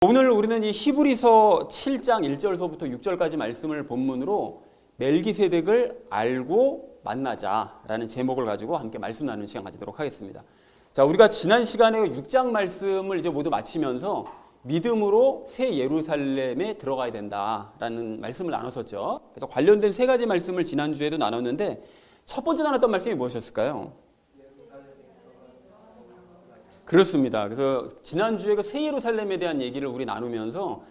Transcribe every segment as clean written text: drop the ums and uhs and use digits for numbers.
오늘 우리는 이 히브리서 7장 1절서부터 6절까지 말씀을 본문으로 멜기세덱을 알고 만나자라는 제목을 가지고 함께 말씀 나누는 시간 가지도록 하겠습니다. 자, 우리가 지난 시간에 6장 말씀을 이제 모두 마치면서 믿음으로 새 예루살렘에 들어가야 된다라는 말씀을 나눴었죠. 그래서 관련된 세 가지 말씀을 지난주에도 나눴는데 첫 번째 나눴던 말씀이 무엇이었을까요? 그렇습니다. 그래서 지난주에 그 새 예루살렘에 대한 얘기를 우리 나누면서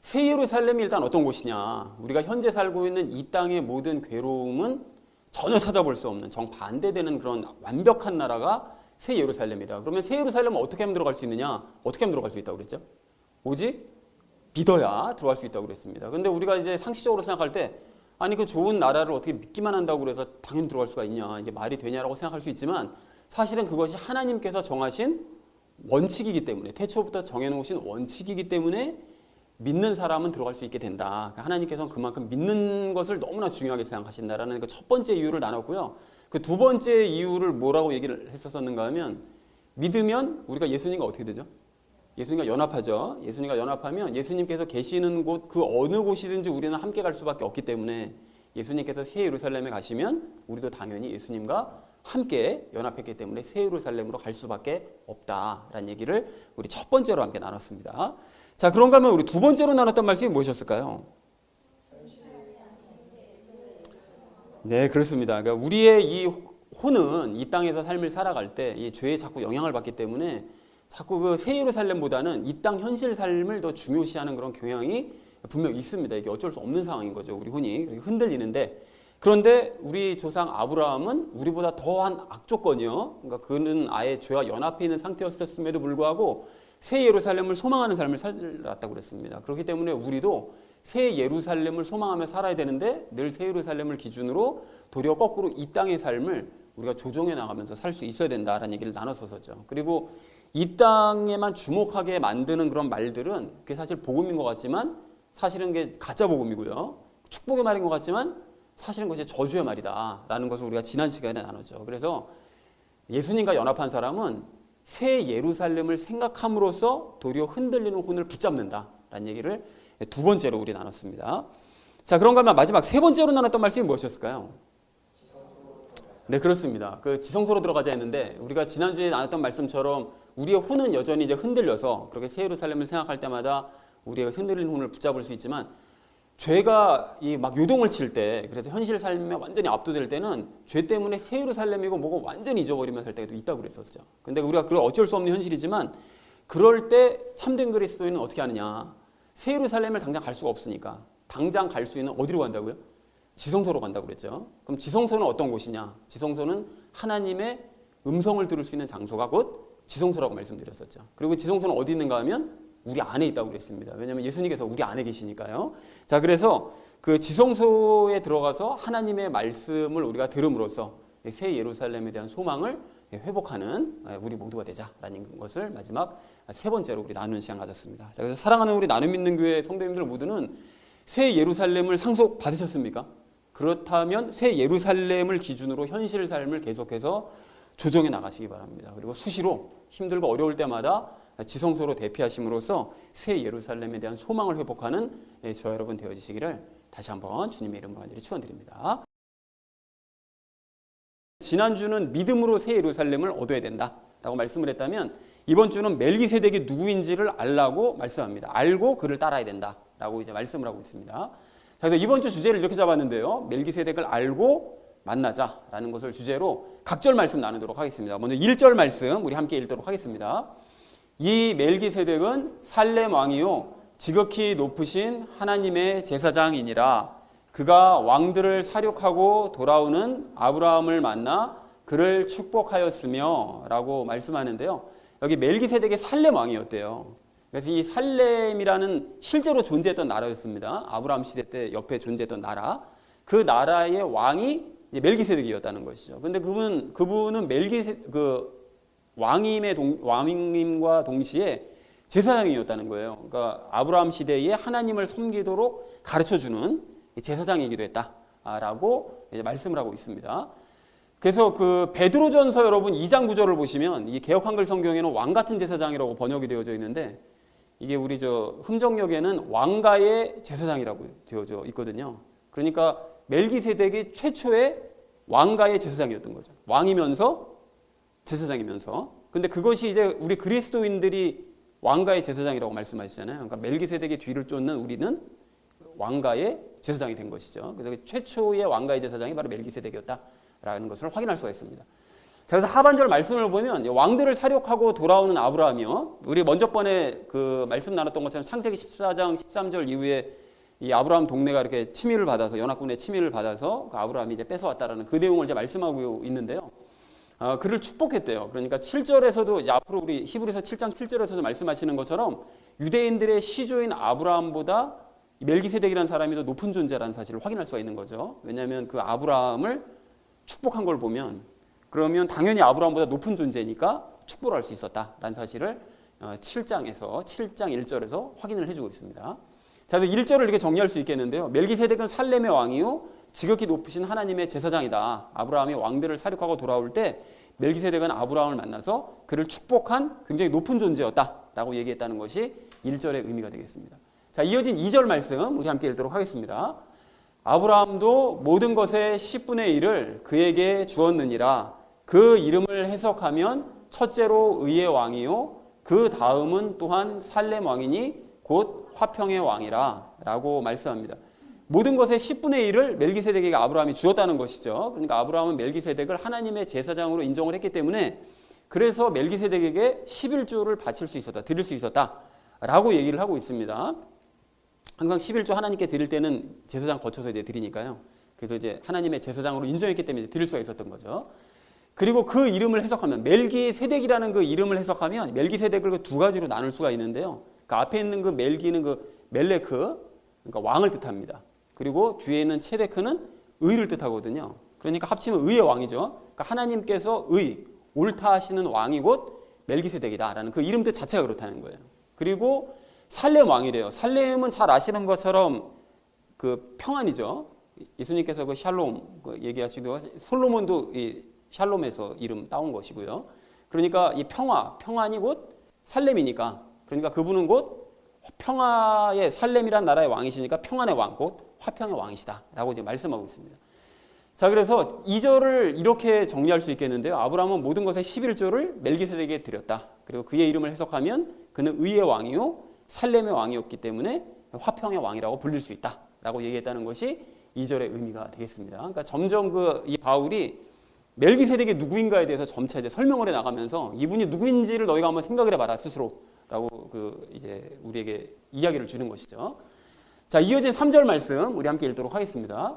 새 예루살렘이 일단 어떤 곳이냐, 우리가 현재 살고 있는 이 땅의 모든 괴로움은 전혀 찾아볼 수 없는 정반대되는 그런 완벽한 나라가 새 예루살렘이다. 그러면 새 예루살렘은 어떻게 하면 들어갈 수 있느냐? 어떻게 하면 들어갈 수 있다고 그랬죠? 오직 믿어야 들어갈 수 있다고 그랬습니다. 근데 우리가 이제 상식적으로 생각할 때 아니 그 좋은 나라를 어떻게 믿기만 한다고 그래서 당연히 들어갈 수가 있냐, 이게 말이 되냐라고 생각할 수 있지만 사실은 그것이 하나님께서 정하신 원칙이기 때문에, 태초부터 정해놓으신 원칙이기 때문에 믿는 사람은 들어갈 수 있게 된다. 하나님께서는 그만큼 믿는 것을 너무나 중요하게 생각하신다라는 그 첫 번째 이유를 나눴고요. 그 두 번째 이유를 뭐라고 얘기를 했었는가 하면, 믿으면 우리가 예수님과 어떻게 되죠? 예수님과 연합하죠. 예수님과 연합하면 예수님께서 계시는 곳 그 어느 곳이든지 우리는 함께 갈 수밖에 없기 때문에 예수님께서 새 예루살렘에 가시면 우리도 당연히 예수님과 함께 연합했기 때문에 새 예루살렘으로 갈 수밖에 없다라는 얘기를 우리 첫 번째로 함께 나눴습니다. 자, 그런가 하면 우리 두 번째로 나눴던 말씀이 무엇이었을까요? 네, 그렇습니다. 그러니까 우리의 이 혼은 이 땅에서 삶을 살아갈 때 이 죄에 자꾸 영향을 받기 때문에 자꾸 그 새 예루살렘보다는 이 땅 현실 삶을 더 중요시하는 그런 경향이 분명 있습니다. 이게 어쩔 수 없는 상황인 거죠. 우리 혼이 흔들리는데, 그런데 우리 조상 아브라함은 우리보다 더한 악조건이요. 그러니까 그는 아예 죄와 연합해 있는 상태였음에도 불구하고 새 예루살렘을 소망하는 삶을 살았다고 그랬습니다. 그렇기 때문에 우리도 새 예루살렘을 소망하며 살아야 되는데 늘 새 예루살렘을 기준으로 도리어 거꾸로 이 땅의 삶을 우리가 조정해 나가면서 살 수 있어야 된다라는 얘기를 나눴었죠. 그리고 이 땅에만 주목하게 만드는 그런 말들은 그게 사실 복음인 것 같지만 사실은 그게 가짜 복음이고요. 축복의 말인 것 같지만 사실은 그것이 저주의 말이다라는 것을 우리가 지난 시간에 나눴죠. 그래서 예수님과 연합한 사람은 새 예루살렘을 생각함으로써 도리어 흔들리는 혼을 붙잡는다라는 얘기를 두 번째로 우리 나눴습니다. 자, 그런가 하면 마지막 세 번째로 나눴던 말씀이 무엇이었을까요? 네, 그렇습니다. 그 지성소로 들어가자 했는데 우리가 지난주에 나눴던 말씀처럼 우리의 혼은 여전히 이제 흔들려서 그렇게 새 예루살렘을 생각할 때마다 우리의 흔들리는 혼을 붙잡을 수 있지만 죄가 이 막 요동을 칠 때, 그래서 현실 삶에 완전히 압도될 때는 죄 때문에 새 예루살렘이고 뭐고 완전히 잊어버리면서 살 때도 있다고 그랬었죠. 근데 우리가 그걸 어쩔 수 없는 현실이지만 그럴 때 참된 그리스도인은 어떻게 하느냐? 새 예루살렘을 당장 갈 수가 없으니까 당장 갈 수 있는 어디로 간다고요? 지성소로 간다고 그랬죠. 그럼 지성소는 어떤 곳이냐? 지성소는 하나님의 음성을 들을 수 있는 장소가 곧 지성소라고 말씀드렸었죠. 그리고 지성소는 어디 있는가 하면 우리 안에 있다고 그랬습니다. 왜냐하면 예수님께서 우리 안에 계시니까요. 자, 그래서 그 지성소에 들어가서 하나님의 말씀을 우리가 들음으로써 새 예루살렘에 대한 소망을 회복하는 우리 모두가 되자라는 것을 마지막 세 번째로 우리 나누는 시간 가졌습니다. 자, 그래서 사랑하는 우리 나눔 믿는 교회 성도님들 모두는 새 예루살렘을 상속 받으셨습니까? 그렇다면 새 예루살렘을 기준으로 현실 삶을 계속해서 조정해 나가시기 바랍니다. 그리고 수시로 힘들고 어려울 때마다 지성소로 대피하심으로써 새 예루살렘에 대한 소망을 회복하는 저와 여러분 되어주시기를 다시 한번 주님의 이름으로 간절히 축원드립니다. 지난주는 믿음으로 새 예루살렘을 얻어야 된다라고 말씀을 했다면 이번 주는 멜기세덱이 누구인지를 알라고 말씀합니다. 알고 그를 따라야 된다라고 이제 말씀을 하고 있습니다. 자, 그래서 이번 주 주제를 이렇게 잡았는데요. 멜기세덱을 알고 만나자라는 것을 주제로 각절 말씀 나누도록 하겠습니다. 먼저 1절 말씀 우리 함께 읽도록 하겠습니다. 이 멜기세덱은 살렘 왕이요 지극히 높으신 하나님의 제사장이니라. 그가 왕들을 사륙하고 돌아오는 아브라함을 만나 그를 축복하였으며 라고 말씀하는데요. 여기 멜기세덱의 살렘 왕이었대요. 그래서 이 살렘이라는 실제로 존재했던 나라였습니다. 아브라함 시대 때 옆에 존재했던 나라. 그 나라의 왕이 멜기세덱이었다는 것이죠. 근데 그분은 왕임과 동시에 제사장이었다는 거예요. 그러니까 아브라함 시대에 하나님을 섬기도록 가르쳐주는 제사장이기도 했다라고 말씀을 하고 있습니다. 그래서 그 베드로전서 여러분 2장 9절을 보시면 이 개역 한글 성경에는 왕 같은 제사장이라고 번역이 되어져 있는데 이게 우리 흠정역에는 왕가의 제사장이라고 되어져 있거든요. 그러니까 멜기세덱이 최초의 왕가의 제사장이었던 거죠. 왕이면서 제사장이면서. 근데 그것이 이제 우리 그리스도인들이 왕가의 제사장이라고 말씀하시잖아요. 그러니까 멜기세덱의 뒤를 쫓는 우리는 왕가의 제사장이 된 것이죠. 그래서 최초의 왕가의 제사장이 바로 멜기세덱이었다라는 것을 확인할 수가 있습니다. 자, 그래서 하반절 말씀을 보면 왕들을 사륙하고 돌아오는 아브라함이요. 우리 먼저 번에 그 말씀 나눴던 것처럼 창세기 14장 13절 이후에 이 아브라함 동네가 이렇게 침입을 받아서 연합군의 침입을 받아서 그 아브라함이 이제 뺏어왔다라는 그 내용을 이제 말씀하고 있는데요. 그를 축복했대요. 그러니까 7절에서도 이제 앞으로 우리 히브리서 7장 7절에서도 말씀하시는 것처럼 유대인들의 시조인 아브라함보다 멜기세덱이라는 사람이 더 높은 존재라는 사실을 확인할 수가 있는 거죠. 왜냐하면 그 아브라함을 축복한 걸 보면 그러면 당연히 아브라함보다 높은 존재니까 축복을 할 수 있었다라는 사실을 7장에서 7장 1절에서 확인을 해주고 있습니다. 자, 그래서 1절을 이렇게 정리할 수 있겠는데요. 멜기세덱은 살렘의 왕이요 지극히 높으신 하나님의 제사장이다. 아브라함이 왕들을 사륙하고 돌아올 때 멜기세덱은 아브라함을 만나서 그를 축복한 굉장히 높은 존재였다라고 얘기했다는 것이 1절의 의미가 되겠습니다. 자, 이어진 2절 말씀 우리 함께 읽도록 하겠습니다. 아브라함도 모든 것의 10분의 1을 그에게 주었느니라. 그 이름을 해석하면 첫째로 의의 왕이요 그 다음은 또한 살렘 왕이니 곧 화평의 왕이라 라고 말씀합니다. 모든 것의 10분의 1을 멜기세덱에게 아브라함이 주었다는 것이죠. 그러니까 아브라함은 멜기세덱을 하나님의 제사장으로 인정을 했기 때문에 그래서 멜기세덱에게 11조를 바칠 수 있었다, 드릴 수 있었다라고 얘기를 하고 있습니다. 항상 11조 하나님께 드릴 때는 제사장 거쳐서 이제 드리니까요. 그래서 이제 하나님의 제사장으로 인정했기 때문에 드릴 수가 있었던 거죠. 그리고 그 이름을 해석하면 멜기세덱이라는 그 이름을 해석하면 멜기세덱을 그 두 가지로 나눌 수가 있는데요. 그 앞에 있는 그 멜기는 그 멜레크, 그러니까 왕을 뜻합니다. 그리고 뒤에 있는 체데크는 의를 뜻하거든요. 그러니까 합치면 의의 왕이죠. 그러니까 하나님께서 옳다 하시는 왕이 곧 멜기세덱이다라는 그 이름 뜻 자체가 그렇다는 거예요. 그리고 살렘 왕이래요. 살렘은 잘 아시는 것처럼 그 평안이죠. 예수님께서 그 샬롬 얘기하시기도 솔로몬도 이 샬롬에서 이름 따온 것이고요. 그러니까 이 평안이 곧 살렘이니까 그러니까 그분은 곧 평화의 살렘이란 나라의 왕이시니까 평안의 왕, 곧 화평의 왕이시다라고 이제 말씀하고 있습니다. 자, 그래서 2절을 이렇게 정리할 수 있겠는데요. 아브라함은 모든 것의 11조를 멜기세덱에게 드렸다. 그리고 그의 이름을 해석하면 그는 의의 왕이요 살렘의 왕이었기 때문에 화평의 왕이라고 불릴 수 있다라고 얘기했다는 것이 2절의 의미가 되겠습니다. 그러니까 점점 이 바울이 멜기세덱이 누구인가에 대해서 점차 이제 설명을 해 나가면서 이분이 누구인지를 너희가 한번 생각을 해봐라 스스로라고 이제 우리에게 이야기를 주는 것이죠. 자, 이어진 3절 말씀 우리 함께 읽도록 하겠습니다.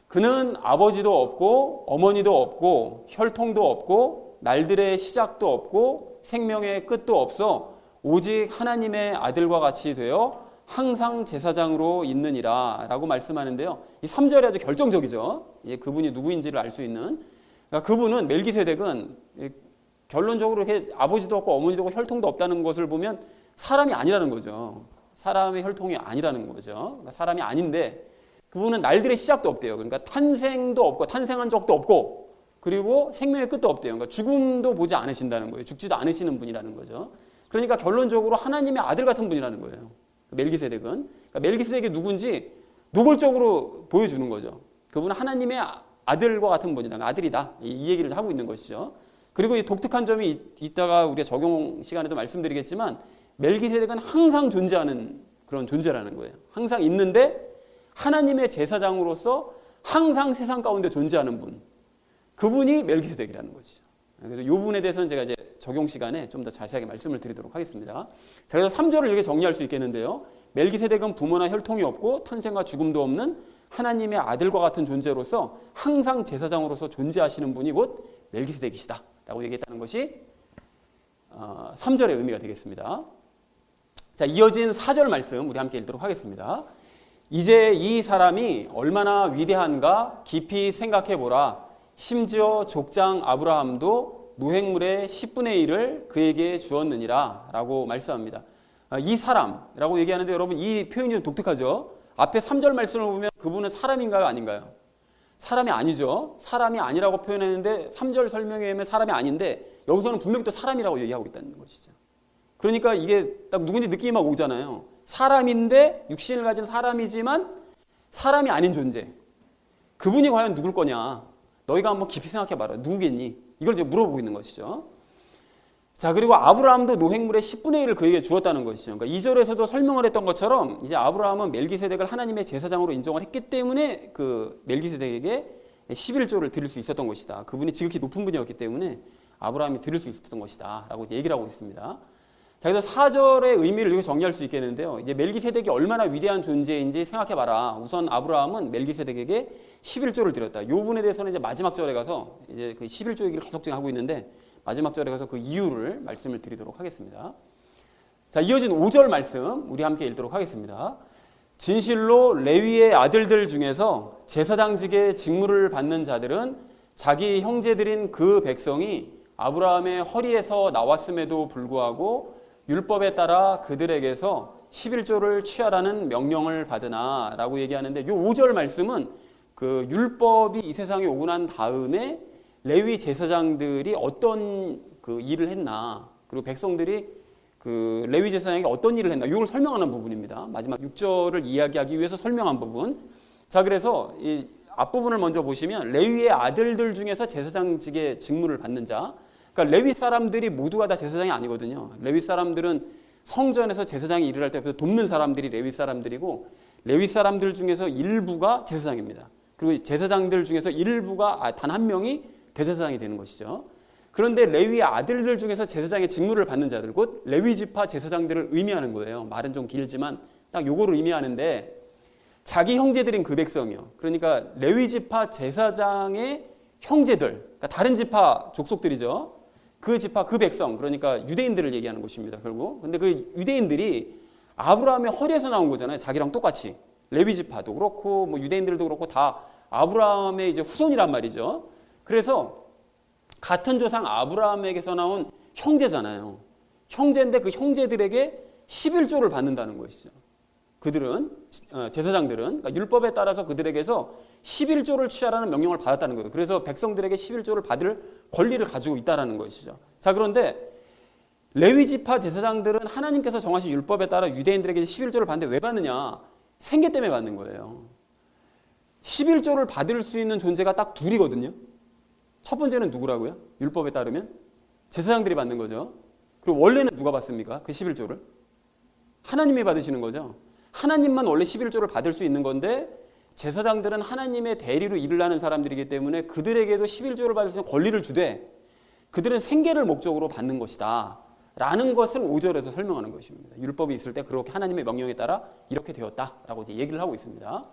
그는 아버지도 없고 어머니도 없고 혈통도 없고 날들의 시작도 없고 생명의 끝도 없어 오직 하나님의 아들과 같이 되어 항상 제사장으로 있느니라 라고 말씀하는데요. 이 3절이 아주 결정적이죠. 이제 그분이 누구인지를 알 수 있는. 그러니까 그분은 멜기세덱은 결론적으로 이렇게 아버지도 없고 어머니도 없고 혈통도 없다는 것을 보면 사람이 아니라는 거죠. 사람의 혈통이 아니라는 거죠. 그러니까 사람이 아닌데 그분은 날들의 시작도 없대요. 그러니까 탄생도 없고 탄생한 적도 없고 그리고 생명의 끝도 없대요. 그러니까 죽음도 보지 않으신다는 거예요. 죽지도 않으시는 분이라는 거죠. 그러니까 결론적으로 하나님의 아들 같은 분이라는 거예요. 멜기세덱은. 그러니까 멜기세덱이 누군지 노골적으로 보여주는 거죠. 그분은 하나님의 아들과 같은 분이다. 아들이다. 이 얘기를 하고 있는 것이죠. 그리고 이 독특한 점이 이따가 우리가 적용 시간에도 말씀드리겠지만 멜기세덱은 항상 존재하는 그런 존재라는 거예요. 항상 있는데 하나님의 제사장으로서 항상 세상 가운데 존재하는 분. 그분이 멜기세덱이라는 것이죠. 그래서 이 부분에 대해서는 제가 이제 적용 시간에 좀 더 자세하게 말씀을 드리도록 하겠습니다. 자, 그래서 3절을 이렇게 정리할 수 있겠는데요. 멜기세덱은 부모나 혈통이 없고 탄생과 죽음도 없는 하나님의 아들과 같은 존재로서 항상 제사장으로서 존재하시는 분이 곧 멜기세덱이시다 라고 얘기했다는 것이 3절의 의미가 되겠습니다. 자, 이어진 4절 말씀 우리 함께 읽도록 하겠습니다. 이제 이 사람이 얼마나 위대한가 깊이 생각해보라. 심지어 족장 아브라함도 노획물의 10분의 1을 그에게 주었느니라 라고 말씀합니다. 이 사람이라고 얘기하는데 여러분 이 표현이 좀 독특하죠. 앞에 3절 말씀을 보면 그분은 사람인가요 아닌가요? 사람이 아니죠. 사람이 아니라고 표현했는데 3절 설명에 의하면 사람이 아닌데 여기서는 분명히 또 사람이라고 얘기하고 있다는 것이죠. 그러니까 이게 딱 누군지 느낌이 막 오잖아요. 사람인데 육신을 가진 사람이지만 사람이 아닌 존재. 그분이 과연 누굴 거냐? 너희가 한번 깊이 생각해봐라. 누구겠니? 이걸 이제 물어보고 있는 것이죠. 자, 그리고 아브라함도 노획물의 10분의 1을 그에게 주었다는 것이죠. 그러니까 2절에서도 설명을 했던 것처럼 이제 아브라함은 멜기세덱을 하나님의 제사장으로 인정을 했기 때문에 그 멜기세덱에게 11조를 드릴 수 있었던 것이다. 그분이 지극히 높은 분이었기 때문에 아브라함이 드릴 수 있었던 것이다. 라고 이제 얘기를 하고 있습니다. 자, 그래서 4절의 의미를 이렇게 정리할 수 있겠는데요. 이제 멜기세덱이 얼마나 위대한 존재인지 생각해봐라. 우선 아브라함은 멜기세덱에게 11조를 드렸다. 이 부분에 대해서는 이제 마지막 절에 가서 이제 그 11조 얘기를 계속 하고 있는데 마지막 절에 가서 그 이유를 말씀을 드리도록 하겠습니다. 자, 이어진 5절 말씀 우리 함께 읽도록 하겠습니다. 진실로 레위의 아들들 중에서 제사장직의 직무를 받는 자들은 자기 형제들인 그 백성이 아브라함의 허리에서 나왔음에도 불구하고 율법에 따라 그들에게서 11조를 취하라는 명령을 받으나 라고 얘기하는데 이 5절 말씀은 그 율법이 이 세상에 오고 난 다음에 레위 제사장들이 어떤 그 일을 했나, 그리고 백성들이 그 레위 제사장에게 어떤 일을 했나, 이걸 설명하는 부분입니다. 마지막 6절을 이야기하기 위해서 설명한 부분. 자, 그래서 이 앞부분을 먼저 보시면 레위의 아들들 중에서 제사장직의 직무를 받는 자, 그러니까 레위 사람들이 모두가 다 제사장이 아니거든요. 레위 사람들은 성전에서 제사장이 일을 할 때 돕는 사람들이 레위 사람들이고, 레위 사람들 중에서 일부가 제사장입니다. 그리고 제사장들 중에서 일부가 단 한 명이 대제사장이 되는 것이죠. 그런데 레위의 아들들 중에서 제사장의 직무를 받는 자들, 곧 레위 지파 제사장들을 의미하는 거예요. 말은 좀 길지만 딱 요거를 의미하는데, 자기 형제들인 그 백성이요. 그러니까 레위 지파 제사장의 형제들, 그러니까 다른 지파 족속들이죠. 그 지파, 그 백성, 그러니까 유대인들을 얘기하는 것입니다, 결국. 근데 그 유대인들이 아브라함의 허리에서 나온 거잖아요. 자기랑 똑같이. 레위 지파도 그렇고, 뭐 유대인들도 그렇고 다 아브라함의 이제 후손이란 말이죠. 그래서 같은 조상 아브라함에게서 나온 형제잖아요. 형제인데 그 형제들에게 11조를 받는다는 것이죠. 그들은, 제사장들은, 그러니까 율법에 따라서 그들에게서 11조를 취하라는 명령을 받았다는 거예요. 그래서 백성들에게 11조를 받을 권리를 가지고 있다는 것이죠. 자, 그런데 레위 지파 제사장들은 하나님께서 정하신 율법에 따라 유대인들에게 11조를 받는데 왜 받느냐? 생계 때문에 받는 거예요. 11조를 받을 수 있는 존재가 딱 둘이거든요. 첫 번째는 누구라고요? 율법에 따르면 제사장들이 받는 거죠. 그리고 원래는 누가 받습니까? 그 11조를 하나님이 받으시는 거죠. 하나님만 원래 11조를 받을 수 있는 건데, 제사장들은 하나님의 대리로 일을 하는 사람들이기 때문에 그들에게도 11조를 받을 수 있는 권리를 주되, 그들은 생계를 목적으로 받는 것이다 라는 것을 5절에서 설명하는 것입니다. 율법이 있을 때 그렇게 하나님의 명령에 따라 이렇게 되었다라고 이제 얘기를 하고 있습니다.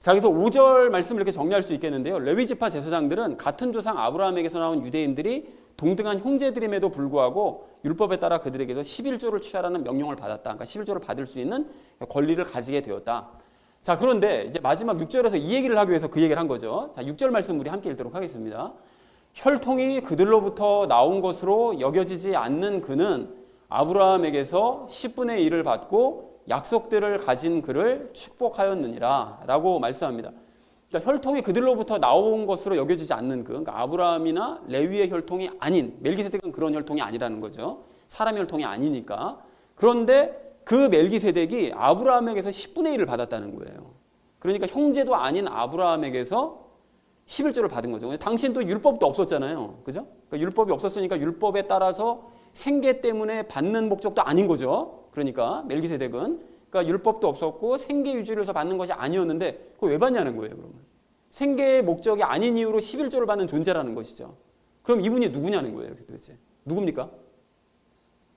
자, 그래서 5절 말씀을 이렇게 정리할 수 있겠는데요. 레위 지파 제사장들은 같은 조상 아브라함에게서 나온 유대인들이 동등한 형제들임에도 불구하고 율법에 따라 그들에게서 11조를 취하라는 명령을 받았다. 그러니까 11조를 받을 수 있는 권리를 가지게 되었다. 자, 그런데 이제 마지막 6절에서 이 얘기를 하기 위해서 그 얘기를 한 거죠. 자, 6절 말씀 우리 함께 읽도록 하겠습니다. 혈통이 그들로부터 나온 것으로 여겨지지 않는 그는 아브라함에게서 10분의 1을 받고 약속들을 가진 그를 축복하였느니라 라고 말씀합니다. 그러니까 혈통이 그들로부터 나온 것으로 여겨지지 않는 그러니까 아브라함이나 레위의 혈통이 아닌, 멜기세덱은 그런 혈통이 아니라는 거죠. 사람의 혈통이 아니니까. 그런데 그 멜기세덱이 아브라함에게서 10분의 1을 받았다는 거예요. 그러니까 형제도 아닌 아브라함에게서 11조를 받은 거죠. 당시엔 율법도 없었잖아요. 그죠? 그러니까 율법이 없었으니까 율법에 따라서 생계 때문에 받는 목적도 아닌 거죠. 그러니까 멜기세덱은, 그러니까 율법도 없었고 생계 유지를 해서 받는 것이 아니었는데 그걸 왜 받냐는 거예요. 그러면 생계의 목적이 아닌 이유로 11조를 받는 존재라는 것이죠. 그럼 이분이 누구냐는 거예요. 도대체 누굽니까?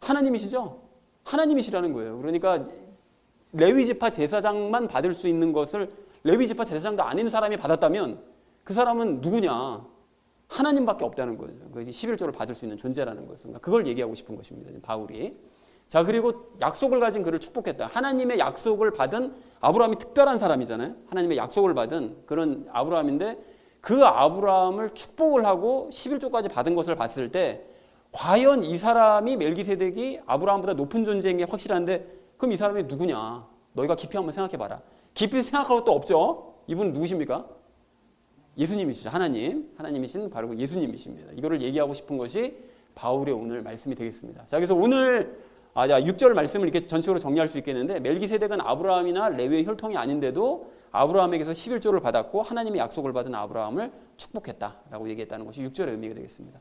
하나님이시죠. 하나님이시라는 거예요. 그러니까 레위 지파 제사장만 받을 수 있는 것을 레위 지파 제사장도 아닌 사람이 받았다면 그 사람은 누구냐? 하나님밖에 없다는 거죠. 그것이 11조를 받을 수 있는 존재라는 것은. 그걸 얘기하고 싶은 것입니다. 바울이. 자, 그리고 약속을 가진 그를 축복했다. 하나님의 약속을 받은 아브라함이 특별한 사람이잖아요. 하나님의 약속을 받은 그런 아브라함인데, 그 아브라함을 축복을 하고 11조까지 받은 것을 봤을 때 과연 이 사람이 멜기세덱이 아브라함보다 높은 존재인 게 확실한데, 그럼 이 사람이 누구냐? 너희가 깊이 한번 생각해봐라. 깊이 생각할 것도 없죠. 이분은 누구십니까? 예수님이시죠. 하나님이신 바로 예수님이십니다. 이거를 얘기하고 싶은 것이 바울의 오늘 말씀이 되겠습니다. 자, 그래서 오늘 자, 6절 말씀을 이렇게 전체적으로 정리할 수 있겠는데 멜기세덱은 아브라함이나 레위의 혈통이 아닌데도 아브라함에게서 11조를 받았고 하나님의 약속을 받은 아브라함을 축복했다라고 얘기했다는 것이 6절의 의미가 되겠습니다.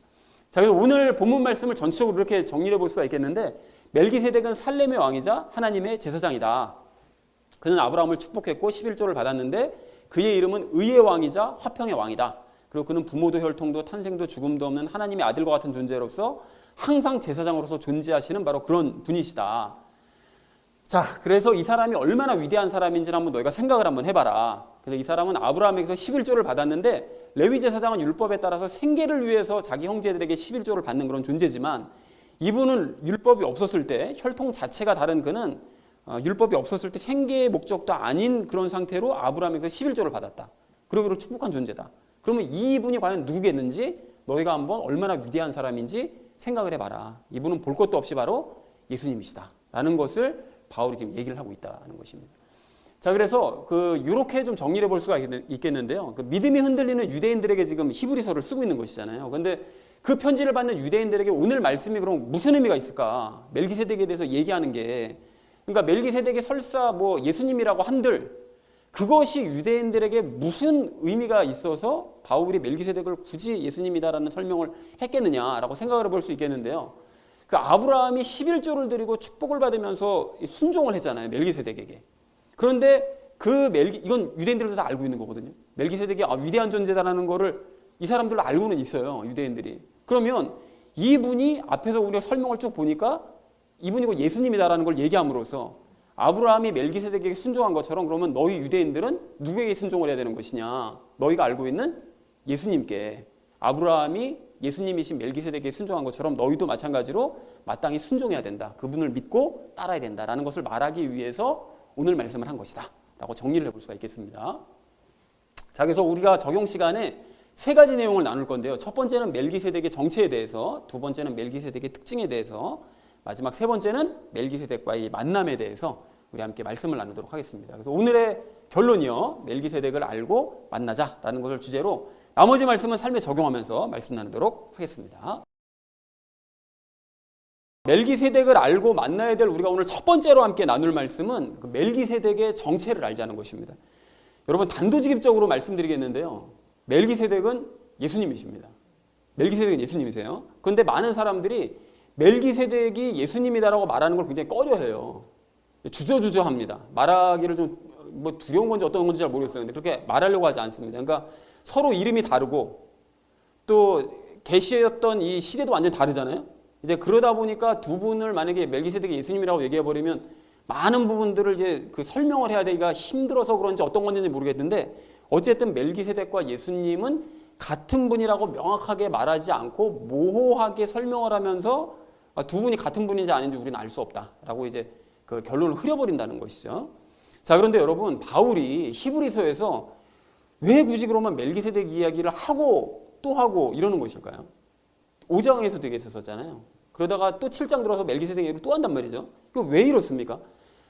자, 그래서 오늘 본문 말씀을 전체적으로 이렇게 정리해 볼 수가 있겠는데 멜기세덱은 살렘의 왕이자 하나님의 제사장이다. 그는 아브라함을 축복했고 11조를 받았는데 그의 이름은 의의 왕이자 화평의 왕이다. 그리고 그는 부모도 혈통도 탄생도 죽음도 없는 하나님의 아들과 같은 존재로서 항상 제사장으로서 존재하시는 바로 그런 분이시다. 자, 그래서 이 사람이 얼마나 위대한 사람인지를 한번 너희가 생각을 한번 해봐라. 그래서 이 사람은 아브라함에게서 11조를 받았는데 레위 제사장은 율법에 따라서 생계를 위해서 자기 형제들에게 11조를 받는 그런 존재지만 이분은 율법이 없었을 때 혈통 자체가 다른 그는 율법이 없었을 때 생계의 목적도 아닌 그런 상태로 아브라함에게서 11조를 받았다. 그리고 그를 축복한 존재다. 그러면 이분이 과연 누구겠는지 너희가 한번 얼마나 위대한 사람인지 생각을 해봐라. 이분은 볼 것도 없이 바로 예수님이시다. 라는 것을 바울이 지금 얘기를 하고 있다는 것입니다. 자, 그래서 이렇게 좀 정리해 볼 수가 있겠는데요. 믿음이 흔들리는 유대인들에게 지금 히브리서를 쓰고 있는 것이잖아요. 그런데 그 편지를 받는 유대인들에게 오늘 말씀이 그럼 무슨 의미가 있을까? 멜기세덱에 대해서 얘기하는 게, 그러니까 멜기세덱이 설사 뭐 예수님이라고 한들 그것이 유대인들에게 무슨 의미가 있어서 바울이 멜기세덱을 굳이 예수님이다라는 설명을 했겠느냐라고 생각을 해볼 수 있겠는데요. 그 아브라함이 11조를 드리고 축복을 받으면서 순종을 했잖아요, 멜기세덱에게. 그런데 이건 유대인들도 다 알고 있는 거거든요. 멜기세덱이 위대한 존재다라는 거를 이 사람들도 알고는 있어요, 유대인들이. 그러면 이분이 앞에서 우리가 설명을 쭉 보니까 이분이 예수님이다라는 걸 얘기함으로써 아브라함이 멜기세덱에게 순종한 것처럼 그러면 너희 유대인들은 누구에게 순종을 해야 되는 것이냐? 너희가 알고 있는 예수님께. 아브라함이 예수님이신 멜기세덱에게 순종한 것처럼 너희도 마찬가지로 마땅히 순종해야 된다. 그분을 믿고 따라야 된다라는 것을 말하기 위해서 오늘 말씀을 한 것이다. 라고 정리를 해볼 수가 있겠습니다. 자, 그래서 우리가 적용 시간에 세 가지 내용을 나눌 건데요. 첫 번째는 멜기세덱의 정체에 대해서, 두 번째는 멜기세덱의 특징에 대해서, 마지막 세 번째는 멜기세덱과의 만남에 대해서 우리 함께 말씀을 나누도록 하겠습니다. 그래서 오늘의 결론이요, 멜기세덱을 알고 만나자라는 것을 주제로 나머지 말씀은 삶에 적용하면서 말씀 나누도록 하겠습니다. 멜기세덱을 알고 만나야 될 우리가 오늘 첫 번째로 함께 나눌 말씀은 그 멜기세덱의 정체를 알자는 것입니다. 여러분 단도직입적으로 말씀드리겠는데요. 멜기세덱은 예수님이십니다. 멜기세덱은 예수님이세요. 그런데 많은 사람들이 멜기세덱이 예수님이다라고 말하는 걸 굉장히 꺼려해요. 주저주저합니다. 말하기를 좀 뭐 두려운 건지 어떤 건지 잘 모르겠어요. 근데 그렇게 말하려고 하지 않습니다. 그러니까 서로 이름이 다르고 또 계시였던 이 시대도 완전히 다르잖아요. 이제 그러다 보니까 두 분을 만약에 멜기세덱이 예수님이라고 얘기해 버리면 많은 부분들을 이제 설명을 해야 되기가 힘들어서 그런지 어떤 건지 모르겠는데 어쨌든 멜기세덱과 예수님은 같은 분이라고 명확하게 말하지 않고 모호하게 설명을 하면서 두 분이 같은 분인지 아닌지 우리는 알 수 없다라고 이제 그 결론을 흐려버린다는 것이죠. 자, 그런데 여러분 바울이 히브리서에서 왜 굳이 그러면 멜기세덱 이야기를 하고 또 하고 이러는 것일까요? 5장에서도 얘기했었잖아요. 그러다가 또 7장 들어서 멜기세덱 얘기를 또 한단 말이죠. 왜 이렇습니까?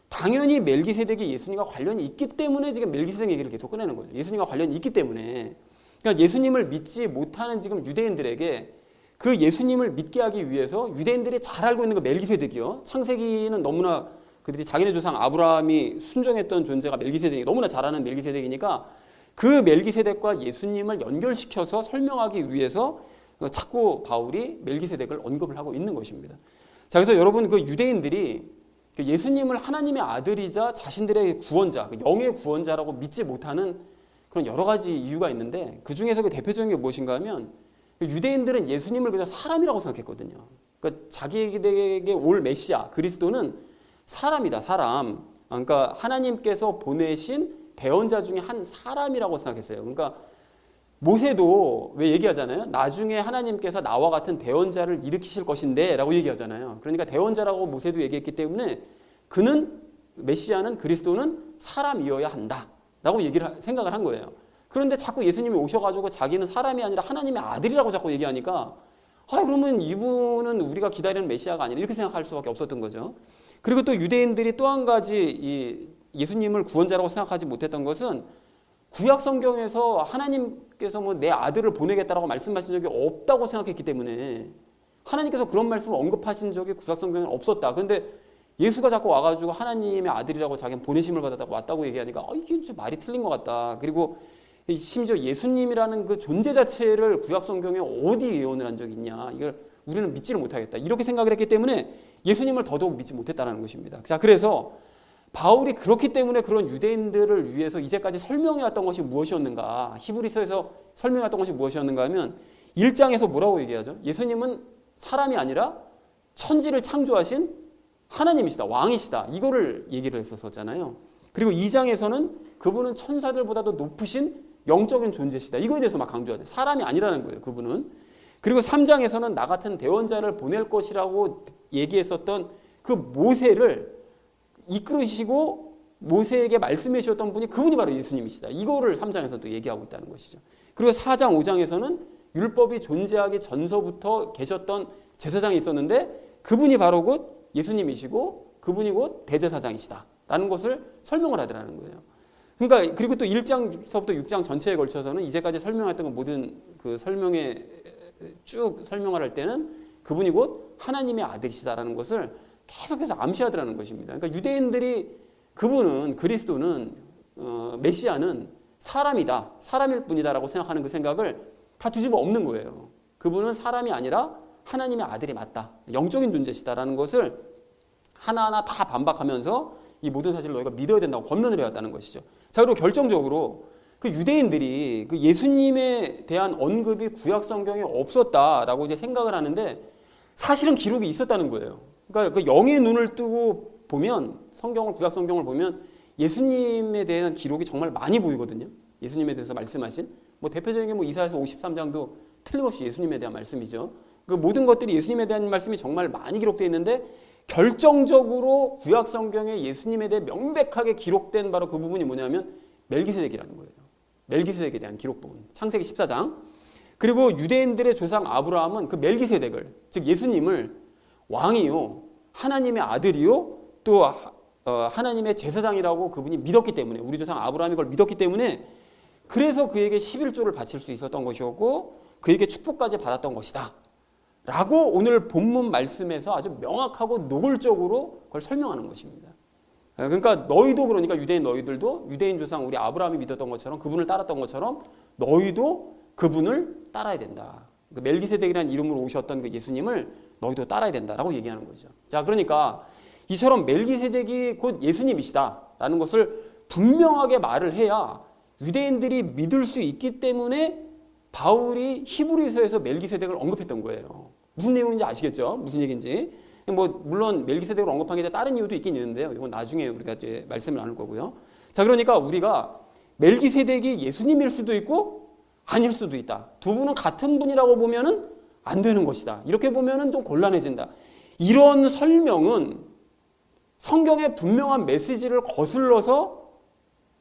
당연히 멜기세덱이 예수님과 관련이 있기 때문에 지금 멜기세덱 얘기를 계속 꺼내는 거죠. 예수님과 관련이 있기 때문에. 그러니까 예수님을 믿지 못하는 지금 유대인들에게 그 예수님을 믿게 하기 위해서 유대인들이 잘 알고 있는 그 멜기세덱이요. 창세기는 너무나 그들이 자기네 조상 아브라함이 순종했던 존재가 멜기세덱이 너무나 잘 아는 멜기세덱이니까 그 멜기세덱과 예수님을 연결시켜서 설명하기 위해서 자꾸 바울이 멜기세덱을 언급을 하고 있는 것입니다. 자, 그래서 여러분 그 유대인들이 예수님을 하나님의 아들이자 자신들의 구원자, 영의 구원자라고 믿지 못하는 그런 여러 가지 이유가 있는데 그 중에서 그 대표적인 게 무엇인가 하면 유대인들은 예수님을 그냥 사람이라고 생각했거든요. 그러니까 자기에게 올 메시아, 그리스도는 사람이다, 사람. 그러니까 하나님께서 보내신 대언자 중에 한 사람이라고 생각했어요. 그러니까 모세도 왜 얘기하잖아요. 나중에 하나님께서 나와 같은 대언자를 일으키실 것인데 라고 얘기하잖아요. 그러니까 대언자라고 모세도 얘기했기 때문에 그는 메시아는 그리스도는 사람이어야 한다 라고 생각을 한 거예요. 그런데 자꾸 예수님이 오셔가지고 자기는 사람이 아니라 하나님의 아들이라고 자꾸 얘기하니까 그러면 이분은 우리가 기다리는 메시아가 아니라 이렇게 생각할 수밖에 없었던 거죠. 그리고 또 유대인들이 또 한 가지 예수님을 구원자라고 생각하지 못했던 것은 구약 성경에서 하나님께서 내 아들을 보내겠다라고 말씀하신 적이 없다고 생각했기 때문에 하나님께서 그런 말씀을 언급하신 적이 구약성경에 없었다. 그런데 예수가 자꾸 와가지고 하나님의 아들이라고 자기는 보내심을 받았다고 왔다고 얘기하니까 이게 좀 말이 틀린 것 같다. 그리고 심지어 예수님이라는 그 존재 자체를 구약성경에 어디 예언을 한 적이 있냐. 이걸 우리는 믿지를 못하겠다. 이렇게 생각을 했기 때문에 예수님을 더더욱 믿지 못했다는 것입니다. 자, 그래서 바울이 그렇기 때문에 그런 유대인들을 위해서 이제까지 설명해왔던 것이 무엇이었는가, 히브리서에서 설명해왔던 것이 무엇이었는가 하면 1장에서 뭐라고 얘기하죠? 예수님은 사람이 아니라 천지를 창조하신 하나님이시다, 왕이시다, 이거를 얘기를 했었잖아요. 그리고 2장에서는 그분은 천사들보다도 높으신 영적인 존재시다, 이거에 대해서 막 강조하죠. 사람이 아니라는 거예요, 그분은. 그리고 3장에서는 나 같은 대언자를 보낼 것이라고 얘기했었던 그 모세를 이끌으시고 모세에게 말씀해 주셨던 분이 그분이 바로 예수님이시다. 이거를 3장에서 또 얘기하고 있다는 것이죠. 그리고 4장, 5장에서는 율법이 존재하기 전서부터 계셨던 제사장이 있었는데 그분이 바로 곧 예수님이시고 그분이 곧 대제사장이시다라는 것을 설명을 하더라는 거예요. 그러니까 그리고 또 1장서부터 6장 전체에 걸쳐서는 이제까지 설명했던 모든 그 설명에 쭉 설명을 할 때는 그분이 곧 하나님의 아들이시다라는 것을 계속해서 암시하더라는 것입니다. 그러니까 유대인들이 그분은 그리스도는 메시아는 사람이다, 사람일 뿐이다라고 생각하는 그 생각을 다 뒤집어 엎는 거예요. 그분은 사람이 아니라 하나님의 아들이 맞다, 영적인 존재시다라는 것을 하나하나 다 반박하면서 이 모든 사실을 너희가 믿어야 된다고 권면을 해왔다는 것이죠. 자, 그리고 결정적으로 그 유대인들이 그 예수님에 대한 언급이 구약 성경에 없었다라고 이제 생각을 하는데 사실은 기록이 있었다는 거예요. 그러니까 그 영의 눈을 뜨고 보면 성경을, 구약 성경을 보면 예수님에 대한 기록이 정말 많이 보이거든요. 예수님에 대해서 말씀하신 뭐 대표적인 게 뭐 이사야서 53장도 틀림없이 예수님에 대한 말씀이죠. 그 모든 것들이 예수님에 대한 말씀이 정말 많이 기록되어 있는데 결정적으로 구약 성경에 예수님에 대해 명백하게 기록된 바로 그 부분이 뭐냐면 멜기세덱이라는 거예요. 멜기세덱에 대한 기록 부분. 창세기 14장. 그리고 유대인들의 조상 아브라함은 그 멜기세덱을, 즉 예수님을 왕이요, 하나님의 아들이요, 또 하나님의 제사장이라고 그분이 믿었기 때문에, 우리 조상 아브라함이 그걸 믿었기 때문에 그래서 그에게 11조를 바칠 수 있었던 것이었고 그에게 축복까지 받았던 것이다 라고 오늘 본문 말씀에서 아주 명확하고 노골적으로 그걸 설명하는 것입니다. 그러니까 너희도, 그러니까 유대인 너희들도 유대인 조상 우리 아브라함이 믿었던 것처럼, 그분을 따랐던 것처럼 너희도 그분을 따라야 된다. 그 멜기세덱이라는 이름으로 오셨던 그 예수님을 너희도 따라야 된다라고 얘기하는 거죠. 자, 그러니까 이처럼 멜기세덱이 곧 예수님이시다라는 것을 분명하게 말을 해야 유대인들이 믿을 수 있기 때문에 바울이 히브리서에서 멜기세덱을 언급했던 거예요. 무슨 내용인지 아시겠죠? 무슨 얘기인지. 뭐 물론 멜기세덱을 언급한 게 다른 이유도 있긴 있는데요. 이건 나중에 우리가 이제 말씀을 나눌 거고요. 자, 그러니까 우리가 멜기세덱이 예수님일 수도 있고 아닐 수도 있다. 두 분은 같은 분이라고 보면은 안 되는 것이다. 이렇게 보면은 좀 곤란해진다. 이런 설명은 성경의 분명한 메시지를 거슬러서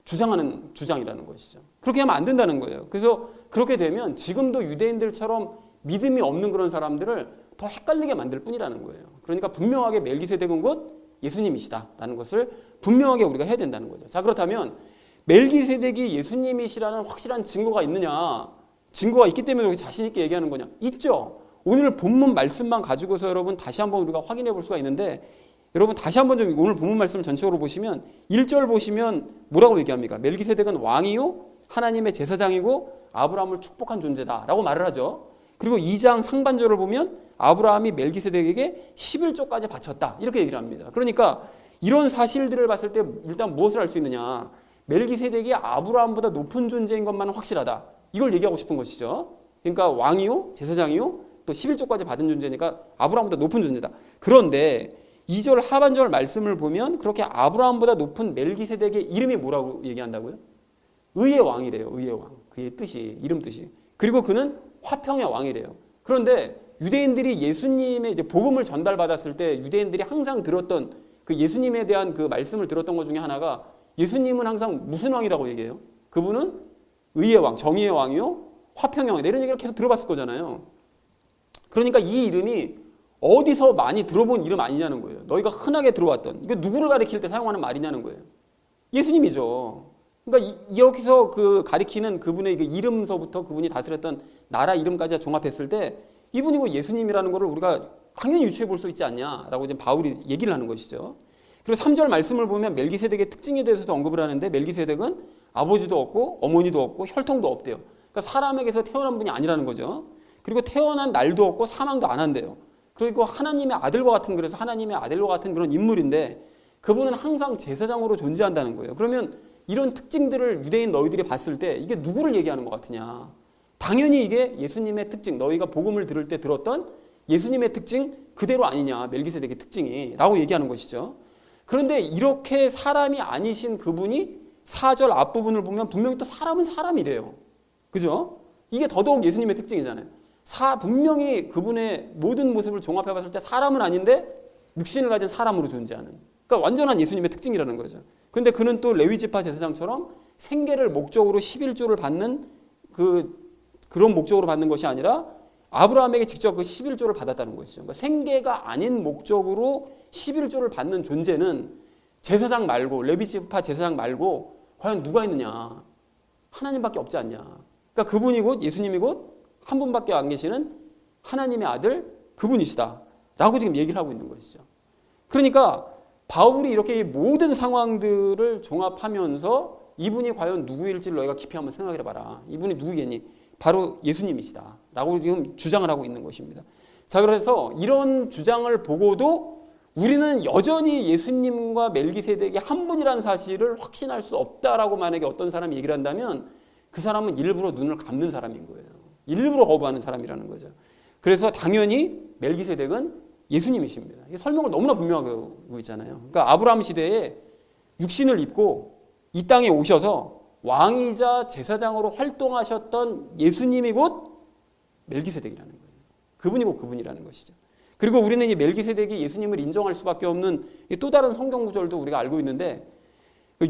주장하는 주장이라는 것이죠. 그렇게 하면 안 된다는 거예요. 그래서 그렇게 되면 지금도 유대인들처럼 믿음이 없는 그런 사람들을 더 헷갈리게 만들 뿐이라는 거예요. 그러니까 분명하게 멜기세덱은 곧 예수님이시다라는 것을 분명하게 우리가 해야 된다는 거죠. 자, 그렇다면 멜기세덱이 예수님이시라는 확실한 증거가 있느냐? 증거가 있기 때문에 우리 자신 있게 얘기하는 거냐? 있죠. 오늘 본문 말씀만 가지고서 여러분 다시 한번 우리가 확인해 볼 수가 있는데, 여러분 다시 한번 좀 오늘 본문 말씀을 전체적으로 보시면 1절 보시면 뭐라고 얘기합니까? 멜기세덱은 왕이요 하나님의 제사장이고 아브라함을 축복한 존재다라고 말을 하죠. 그리고 2장 상반절을 보면 아브라함이 멜기세덱에게 11조까지 바쳤다 이렇게 얘기를 합니다. 그러니까 이런 사실들을 봤을 때 일단 무엇을 알 수 있느냐? 멜기세덱이 아브라함보다 높은 존재인 것만 확실하다. 이걸 얘기하고 싶은 것이죠. 그러니까 왕이요 제사장이요 또 11조까지 받은 존재니까 아브라함보다 높은 존재다. 그런데 2절 하반절 말씀을 보면 그렇게 아브라함보다 높은 멜기세덱의 이름이 뭐라고 얘기한다고요? 의의 왕이래요. 의의 왕. 그의 뜻이, 이름 뜻이. 그리고 그는 화평의 왕이래요. 그런데 유대인들이 예수님의 이제 복음을 전달받았을 때 유대인들이 항상 들었던 그 예수님에 대한 그 말씀을 들었던 것 중에 하나가 예수님은 항상 무슨 왕이라고 얘기해요? 그분은 의의 왕, 정의의 왕이요, 화평의 왕. 이런 얘기를 계속 들어봤을 거잖아요. 그러니까 이 이름이 어디서 많이 들어본 이름 아니냐는 거예요. 너희가 흔하게 들어왔던. 이거 누구를 가리킬 때 사용하는 말이냐는 거예요. 예수님이죠. 그러니까 여기서 그 가리키는 그분의 그 이름서부터 그분이 다스렸던 나라 이름까지 종합했을 때 이분이 예수님이라는 것을 우리가 당연히 유추해 볼 수 있지 않냐라고 지금 바울이 얘기를 하는 것이죠. 그리고 3절 말씀을 보면 멜기세덱의 특징에 대해서도 언급을 하는데 멜기세덱은 아버지도 없고 어머니도 없고 혈통도 없대요. 그러니까 사람에게서 태어난 분이 아니라는 거죠. 그리고 태어난 날도 없고 사망도 안 한대요. 그리고 하나님의 아들과 같은, 그래서 하나님의 아들과 같은 그런 인물인데 그분은 항상 제사장으로 존재한다는 거예요. 그러면 이런 특징들을 유대인 너희들이 봤을 때 이게 누구를 얘기하는 것 같으냐? 당연히 이게 예수님의 특징, 너희가 복음을 들을 때 들었던 예수님의 특징 그대로 아니냐, 멜기세덱의 특징이 라고 얘기하는 것이죠. 그런데 이렇게 사람이 아니신 그분이 4절 앞부분을 보면 분명히 또 사람은 사람이래요. 그죠? 이게 더더욱 예수님의 특징이잖아요. 분명히 그분의 모든 모습을 종합해 봤을 때 사람은 아닌데 육신을 가진 사람으로 존재하는, 그러니까 완전한 예수님의 특징이라는 거죠. 근데 그는 또 레위지파 제사장처럼 생계를 목적으로 11조를 받는 그런 목적으로 받는 것이 아니라 아브라함에게 직접 그 11조를 받았다는 것이죠. 그러니까 생계가 아닌 목적으로 11조를 받는 존재는 제사장 말고, 레위지파 제사장 말고 과연 누가 있느냐? 하나님밖에 없지 않냐? 그러니까 그분이 곧, 예수님이 곧 한 분밖에 안 계시는 하나님의 아들 그분이시다 라고 지금 얘기를 하고 있는 것이죠. 그러니까 바울이 이렇게 모든 상황들을 종합하면서 이분이 과연 누구일지를 너희가 깊이 한번 생각해 봐라. 이분이 누구겠니? 바로 예수님이시다 라고 지금 주장을 하고 있는 것입니다. 자, 그래서 이런 주장을 보고도 우리는 여전히 예수님과 멜기세덱이 한 분이라는 사실을 확신할 수 없다라고 만약에 어떤 사람이 얘기를 한다면 그 사람은 일부러 눈을 감는 사람인 거예요. 일부러 거부하는 사람이라는 거죠. 그래서 당연히 멜기세덱은 예수님이십니다. 이게 설명을 너무나 분명하게 하고 있잖아요. 그러니까 아브라함 시대에 육신을 입고 이 땅에 오셔서 왕이자 제사장으로 활동하셨던 예수님이 곧 멜기세덱이라는 거예요. 그분이 곧 그분이라는 것이죠. 그리고 우리는 이 멜기세덱이 예수님을 인정할 수밖에 없는 또 다른 성경 구절도 우리가 알고 있는데,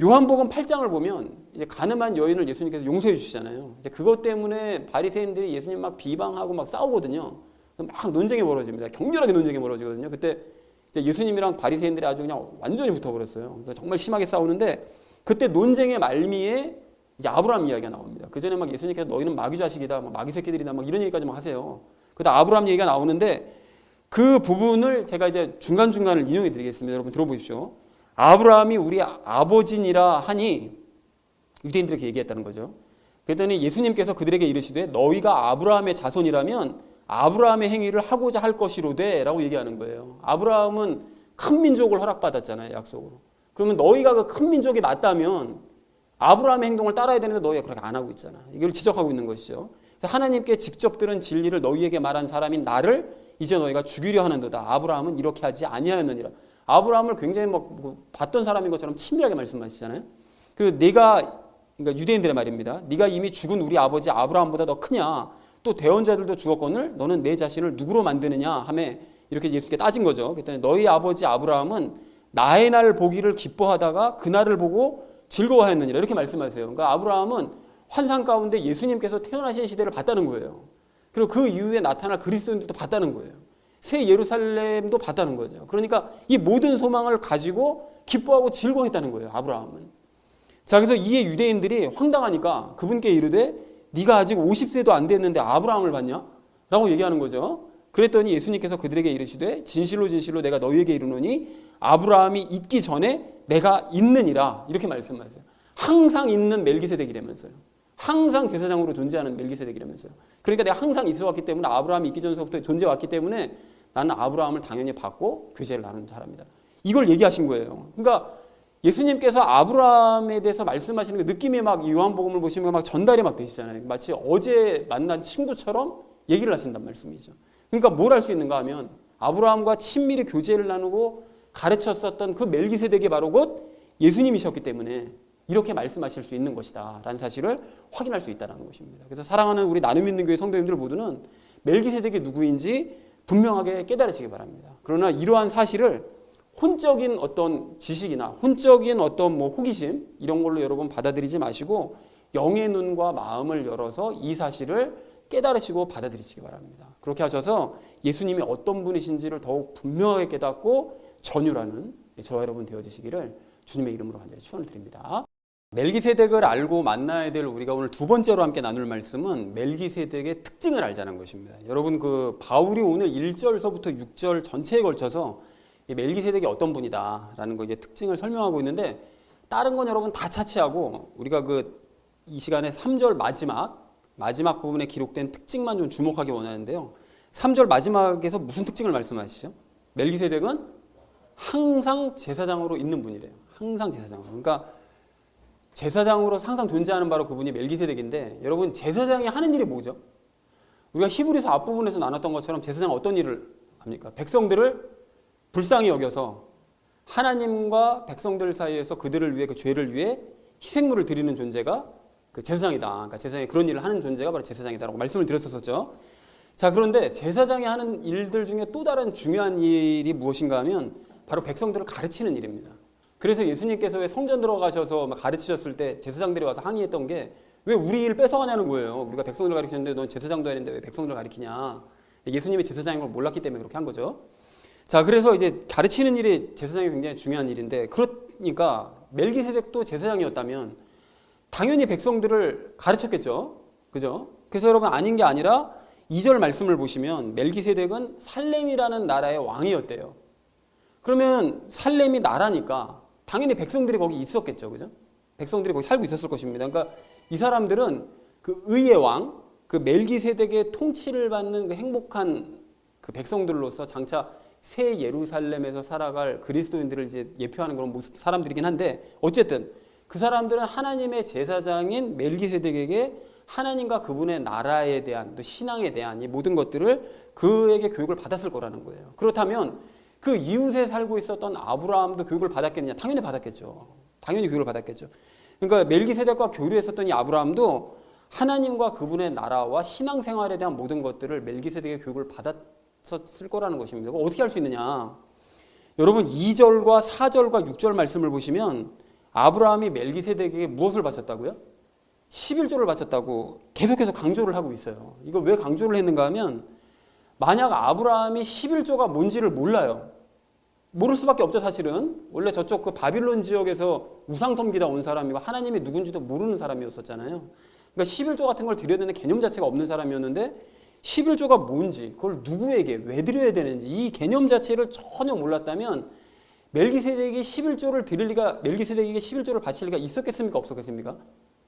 요한복음 8장을 보면 이제 가늠한 여인을 예수님께서 용서해 주시잖아요. 이제 그것 때문에 바리새인들이 예수님 막 비방하고 막 싸우거든요. 막 논쟁이 벌어집니다. 격렬하게 논쟁이 벌어지거든요. 그때 이제 예수님이랑 바리새인들이 아주 그냥 완전히 붙어버렸어요. 그래서 정말 심하게 싸우는데 그때 논쟁의 말미에 이제 아브라함 이야기가 나옵니다. 그 전에 막 예수님께서 너희는 마귀 자식이다, 막 마귀 새끼들이다, 막 이런 얘기까지 막 하세요. 그러다 아브라함 얘기가 나오는데 그 부분을 제가 이제 중간중간을 인용해 드리겠습니다. 여러분 들어보십시오. 아브라함이 우리 아버지니라 하니 유대인들에게 얘기했다는 거죠. 그랬더니 예수님께서 그들에게 이르시되 너희가 아브라함의 자손이라면 아브라함의 행위를 하고자 할 것이로되 라고 얘기하는 거예요. 아브라함은 큰 민족을 허락받았잖아요, 약속으로. 그러면 너희가 그 큰 민족이 맞다면 아브라함의 행동을 따라야 되는데 너희가 그렇게 안 하고 있잖아. 이걸 지적하고 있는 것이죠. 그래서 하나님께 직접 들은 진리를 너희에게 말한 사람인 나를 이제 너희가 죽이려 하는도다. 아브라함은 이렇게 하지 아니하였느니라. 아브라함을 굉장히 봤던 사람인 것처럼 친밀하게 말씀하시잖아요. 그러니까 유대인들의 말입니다. 네가 이미 죽은 우리 아버지 아브라함보다 더 크냐? 또 대언자들도 죽었거늘 너는 내 자신을 누구로 만드느냐 하며 이렇게 예수께 따진 거죠. 그랬더니 너희 아버지 아브라함은 나의 날 보기를 기뻐하다가 그 날을 보고 즐거워하였느니라 이렇게 말씀하세요. 그러니까 아브라함은 환상 가운데 예수님께서 태어나신 시대를 봤다는 거예요. 그리고 그 이후에 나타날 그리스도인들도 봤다는 거예요. 새 예루살렘도 봤다는 거죠. 그러니까 이 모든 소망을 가지고 기뻐하고 즐거워했다는 거예요, 아브라함은. 자, 그래서 이에 유대인들이 황당하니까 그분께 이르되 네가 아직 50세도 안 됐는데 아브라함을 봤냐? 라고 얘기하는 거죠. 그랬더니 예수님께서 그들에게 이르시되 진실로 진실로 내가 너희에게 이르노니 아브라함이 있기 전에 내가 있느니라 이렇게 말씀하세요. 항상 있는 멜기세덱이라면서요. 항상 제사장으로 존재하는 멜기세덱이라면서요. 그러니까 내가 항상 있어 왔기 때문에 아브라함이 있기 전서부터 존재해 왔기 때문에 나는 아브라함을 당연히 받고 교제를 나누는 사람이다. 이걸 얘기하신 거예요. 그러니까 예수님께서 아브라함에 대해서 말씀하시는 그 느낌이 막 요한복음을 보시면 막 전달이 막 되시잖아요. 마치 어제 만난 친구처럼 얘기를 하신단 말씀이죠. 그러니까 뭘 할 수 있는가 하면 아브라함과 친밀히 교제를 나누고 가르쳤었던 그 멜기세덱이 바로 곧 예수님이셨기 때문에 이렇게 말씀하실 수 있는 것이다 라는 사실을 확인할 수 있다는 것입니다. 그래서 사랑하는 우리 나눔 있는 교회 성도님들 모두는 멜기세덱이 누구인지 분명하게 깨달으시기 바랍니다. 그러나 이러한 사실을 혼적인 어떤 지식이나 혼적인 어떤 호기심 이런 걸로 여러분 받아들이지 마시고 영의 눈과 마음을 열어서 이 사실을 깨달으시고 받아들이시기 바랍니다. 그렇게 하셔서 예수님이 어떤 분이신지를 더욱 분명하게 깨닫고 전율하는 저와 여러분 되어주시기를 주님의 이름으로 간절히 축원을 드립니다. 멜기세덱을 알고 만나야 될 우리가 오늘 두 번째로 함께 나눌 말씀은 멜기세덱의 특징을 알자는 것입니다. 여러분 그 바울이 오늘 1절서부터 6절 전체에 걸쳐서 이 멜기세덱이 어떤 분이다라는 거 이제 특징을 설명하고 있는데 다른 건 여러분 다 차치하고 우리가 이 시간에 3절 마지막 부분에 기록된 특징만 좀 주목하기 원하는데요. 3절 마지막에서 무슨 특징을 말씀하시죠? 멜기세덱은 항상 제사장으로 있는 분이래요. 항상 제사장으로. 그러니까 제사장으로 항상 존재하는 바로 그분이 멜기세덱인데 여러분 제사장이 하는 일이 뭐죠? 우리가 히브리서 앞부분에서 나눴던 것처럼 제사장은 어떤 일을 합니까? 백성들을 불쌍히 여겨서 하나님과 백성들 사이에서 그들을 위해 그 죄를 위해 희생물을 드리는 존재가 그 제사장이다. 그러니까 제사장이 그런 일을 하는 존재가 바로 제사장이다라고 말씀을 드렸었죠. 자, 그런데 제사장이 하는 일들 중에 또 다른 중요한 일이 무엇인가 하면 바로 백성들을 가르치는 일입니다. 그래서 예수님께서 왜 성전 들어가셔서 가르치셨을 때 제사장들이 와서 항의했던 게 왜 우리 일 뺏어가냐는 거예요. 우리가 백성들 가르치는데 넌 제사장도 아닌데 왜 백성들 가르치냐. 예수님이 제사장인 걸 몰랐기 때문에 그렇게 한 거죠. 자, 그래서 이제 가르치는 일이 제사장이 굉장히 중요한 일인데 그러니까 멜기세덱도 제사장이었다면 당연히 백성들을 가르쳤겠죠. 그죠? 그래서 여러분 아닌 게 아니라 2절 말씀을 보시면 멜기세덱은 살렘이라는 나라의 왕이었대요. 그러면 살렘이 나라니까 당연히 백성들이 거기 있었겠죠. 그죠? 백성들이 거기 살고 있었을 것입니다. 그러니까 이 사람들은 그 의의 왕, 그 멜기세덱의 통치를 받는 그 행복한 그 백성들로서 장차 새 예루살렘에서 살아갈 그리스도인들을 이제 예표하는 그런 사람들이긴 한데 어쨌든 그 사람들은 하나님의 제사장인 멜기세덱에게 하나님과 그분의 나라에 대한 또 신앙에 대한 이 모든 것들을 그에게 교육을 받았을 거라는 거예요. 그렇다면 그 이웃에 살고 있었던 아브라함도 교육을 받았겠느냐? 당연히 받았겠죠. 당연히 교육을 받았겠죠. 그러니까 멜기세덱과 교류했었던 이 아브라함도 하나님과 그분의 나라와 신앙생활에 대한 모든 것들을 멜기세덱의 교육을 받았을 거라는 것입니다. 어떻게 할 수 있느냐? 여러분 2절과 4절과 6절 말씀을 보시면 아브라함이 멜기세덱에게 무엇을 바쳤다고요? 11조를 바쳤다고 계속해서 강조를 하고 있어요. 이거 왜 강조를 했는가 하면 만약 아브라함이 11조가 뭔지를 몰라요. 모를 수밖에 없죠, 사실은. 원래 저쪽 그 바빌론 지역에서 우상 섬기다 온 사람이고 하나님이 누군지도 모르는 사람이었었잖아요. 그러니까 11조 같은 걸 드려야 되는 개념 자체가 없는 사람이었는데 11조가 뭔지, 그걸 누구에게 왜 드려야 되는지 이 개념 자체를 전혀 몰랐다면 멜기세덱이 11조를 드릴 리가, 멜기세덱에게 11조를 바칠 리가 있었겠습니까? 없었겠습니까?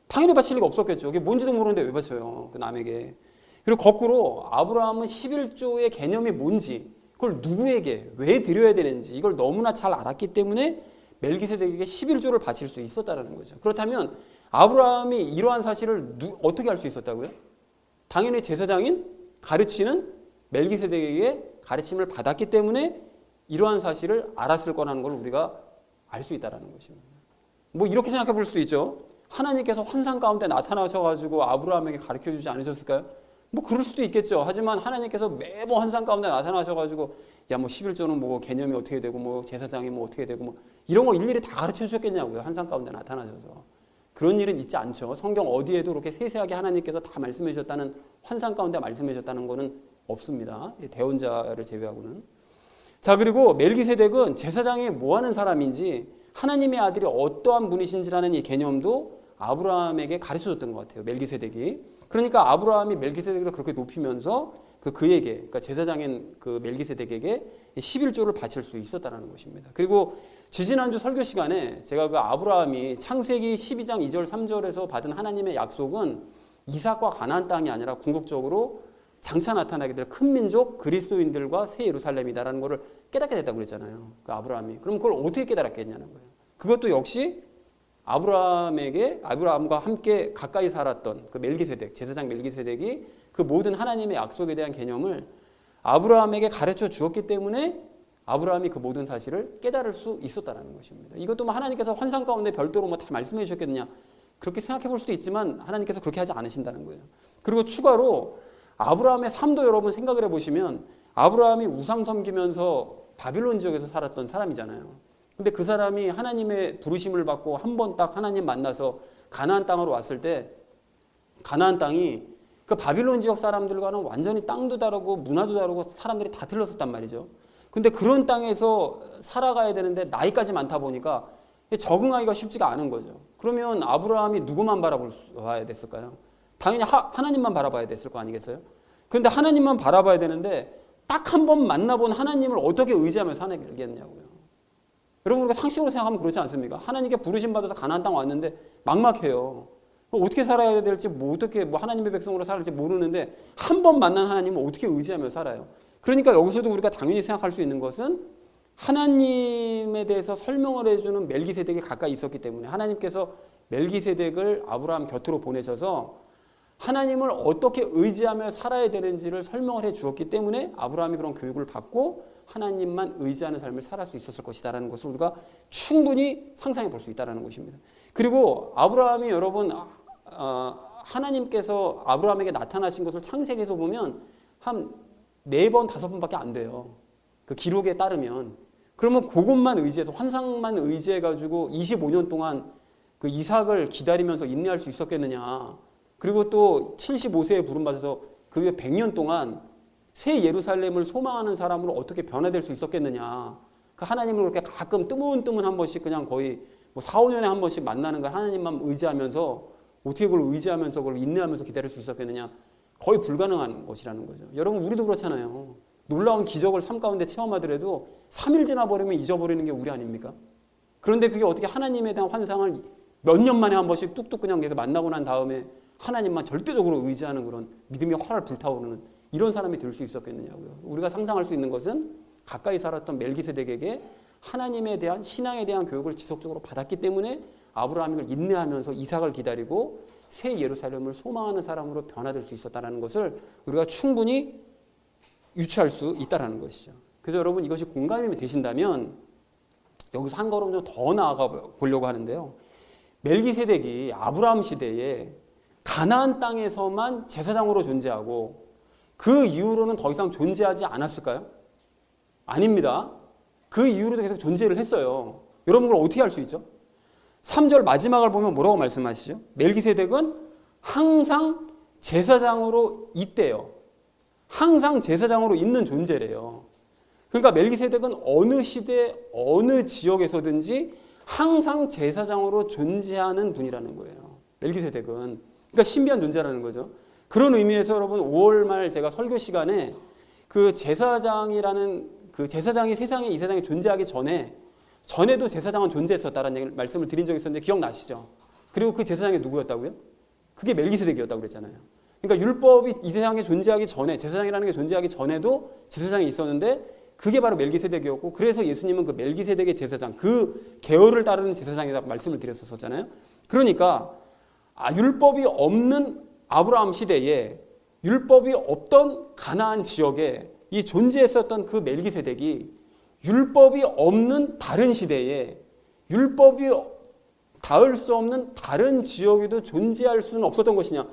당연히 바칠 리가 없었겠죠. 그게 뭔지도 모르는데 왜 바쳐요? 그 남에게. 그리고 거꾸로 아브라함은 11조의 개념이 뭔지, 그걸 누구에게 왜 드려야 되는지 이걸 너무나 잘 알았기 때문에 멜기세덱에게 11조를 바칠 수 있었다는 거죠. 그렇다면 아브라함이 이러한 사실을 어떻게 알 수 있었다고요? 당연히 제사장인 가르치는 멜기세덱에게 가르침을 받았기 때문에 이러한 사실을 알았을 거라는 걸 우리가 알 수 있다는 것입니다. 뭐 이렇게 생각해 볼 수도 있죠. 하나님께서 환상 가운데 나타나셔가지고 아브라함에게 가르쳐 주지 않으셨을까요? 뭐 그럴 수도 있겠죠. 하지만 하나님께서 매번 환상 가운데 나타나셔가지고 야 뭐 11조는 뭐 개념이 어떻게 되고 뭐 제사장이 뭐 어떻게 되고 뭐 이런 거 일일이 다 가르쳐 주셨겠냐고요. 환상 가운데 나타나셔서. 그런 일은 있지 않죠. 성경 어디에도 그렇게 세세하게 하나님께서 다 말씀해 주셨다는 환상 가운데 말씀해 주셨다는 거는 없습니다. 대언자를 제외하고는. 자, 그리고 멜기세덱은 제사장이 뭐 하는 사람인지 하나님의 아들이 어떠한 분이신지라는 이 개념도 아브라함에게 가르쳐 줬던 것 같아요. 멜기세덱이. 그러니까 아브라함이 멜기세덱을 그렇게 높이면서 그에게, 그러니까 제사장인 그 멜기세덱에게 11조를 바칠 수 있었다는 것입니다. 그리고 지지난주 설교 시간에 제가 그 아브라함이 창세기 12장 2절 3절에서 받은 하나님의 약속은 이삭과 가나안 땅이 아니라 궁극적으로 장차 나타나게 될 큰 민족 그리스도인들과 새 예루살렘이다라는 것을 깨닫게 됐다고 그랬잖아요. 그 아브라함이. 그럼 그걸 어떻게 깨달았겠냐는 거예요. 그것도 역시 아브라함과 함께 가까이 살았던 그 멜기세덱, 제사장 멜기세덱이 그 모든 하나님의 약속에 대한 개념을 아브라함에게 가르쳐 주었기 때문에 아브라함이 그 모든 사실을 깨달을 수 있었다는 것입니다. 이것도 뭐 하나님께서 환상 가운데 별도로 뭐 다 말씀해 주셨겠느냐 그렇게 생각해 볼 수도 있지만 하나님께서 그렇게 하지 않으신다는 거예요. 그리고 추가로 아브라함의 삶도 여러분 생각을 해보시면 아브라함이 우상 섬기면서 바빌론 지역에서 살았던 사람이잖아요. 근데 그 사람이 하나님의 부르심을 받고 한 번 딱 하나님 만나서 가나안 땅으로 왔을 때 가나안 땅이 그 바빌론 지역 사람들과는 완전히 땅도 다르고 문화도 다르고 사람들이 다 틀렸었단 말이죠. 근데 그런 땅에서 살아가야 되는데 나이까지 많다 보니까 적응하기가 쉽지가 않은 거죠. 그러면 아브라함이 누구만 바라봐야 됐을까요? 당연히 하나님만 바라봐야 됐을 거 아니겠어요? 그런데 하나님만 바라봐야 되는데 딱 한 번 만나본 하나님을 어떻게 의지하며 살겠냐고요. 여러분, 우리가 상식으로 생각하면 그렇지 않습니까? 하나님께 부르심 받아서 가나안 땅 왔는데 막막해요. 어떻게 살아야 될지, 어떻게 하나님의 백성으로 살을지 모르는데 한 번 만난 하나님을 어떻게 의지하며 살아요? 그러니까 여기서도 우리가 당연히 생각할 수 있는 것은 하나님에 대해서 설명을 해주는 멜기세덱이 가까이 있었기 때문에 하나님께서 멜기세덱을 아브라함 곁으로 보내셔서 하나님을 어떻게 의지하며 살아야 되는지를 설명을 해 주었기 때문에 아브라함이 그런 교육을 받고 하나님만 의지하는 삶을 살 수 있었을 것이다라는 것을 우리가 충분히 상상해 볼 수 있다는 것입니다. 그리고 아브라함이 여러분 하나님께서 아브라함에게 나타나신 것을 창세기에서 보면 한 4번, 5번밖에 안 돼요. 그 기록에 따르면. 그러면 그것만 의지해서 환상만 의지해가지고 25년 동안 그 이삭을 기다리면서 인내할 수 있었겠느냐. 그리고 또 75세에 부름받아서 그 후에 100년 동안 새 예루살렘을 소망하는 사람으로 어떻게 변화될 수 있었겠느냐. 그 하나님을 그렇게 가끔 뜨문뜨문 한 번씩 그냥 거의 4, 5년에 한 번씩 만나는 걸 하나님만 의지하면서 어떻게 그걸 의지하면서 그걸 인내하면서 기다릴 수 있었겠느냐. 거의 불가능한 것이라는 거죠. 여러분, 우리도 그렇잖아요. 놀라운 기적을 삶 가운데 체험하더라도 3일 지나버리면 잊어버리는 게 우리 아닙니까? 그런데 그게 어떻게 하나님에 대한 환상을 몇 년 만에 한 번씩 뚝뚝 그냥 만나고 난 다음에 하나님만 절대적으로 의지하는 그런 믿음의 활활 불타오르는 이런 사람이 될 수 있었겠느냐고요. 우리가 상상할 수 있는 것은 가까이 살았던 멜기세덱에게 하나님에 대한 신앙에 대한 교육을 지속적으로 받았기 때문에 아브라함을 인내하면서 이삭을 기다리고 새 예루살렘을 소망하는 사람으로 변화될 수 있었다는 것을 우리가 충분히 유추할 수 있다는 것이죠. 그래서 여러분, 이것이 공감이 되신다면 여기서 한 걸음 좀 더 나아가 보려고 하는데요. 멜기세덱이 아브라함 시대에 가나안 땅에서만 제사장으로 존재하고 그 이후로는 더 이상 존재하지 않았을까요? 아닙니다. 그 이후로도 계속 존재를 했어요. 여러분, 그걸 어떻게 알 수 있죠? 3절 마지막을 보면 뭐라고 말씀하시죠? 멜기세덱은 항상 제사장으로 있대요. 항상 제사장으로 있는 존재래요. 그러니까 멜기세덱은 어느 시대, 어느 지역에서든지 항상 제사장으로 존재하는 분이라는 거예요. 멜기세덱은. 그러니까 신비한 존재라는 거죠. 그런 의미에서 여러분, 5월 말 제가 설교 시간에 그 제사장이라는 그 제사장이 세상에 이 세상에 존재하기 전에도 제사장은 존재했었다라는 말씀을 드린 적이 있었는데 기억나시죠? 그리고 그 제사장이 누구였다고요? 그게 멜기세덱이었다고 그랬잖아요. 그러니까 율법이 이 세상에 존재하기 전에, 제사장이라는 게 존재하기 전에도 제사장이 있었는데 그게 바로 멜기세덱이었고, 그래서 예수님은 그 멜기세덱의 제사장, 그 계열을 따르는 제사장이라고 말씀을 드렸었잖아요. 그러니까 율법이 없는 아브라함 시대에, 율법이 없던 가나안 지역에 이 존재했었던 그 멜기세덱이 율법이 없는 다른 시대에, 율법이 닿을 수 없는 다른 지역에도 존재할 수는 없었던 것이냐?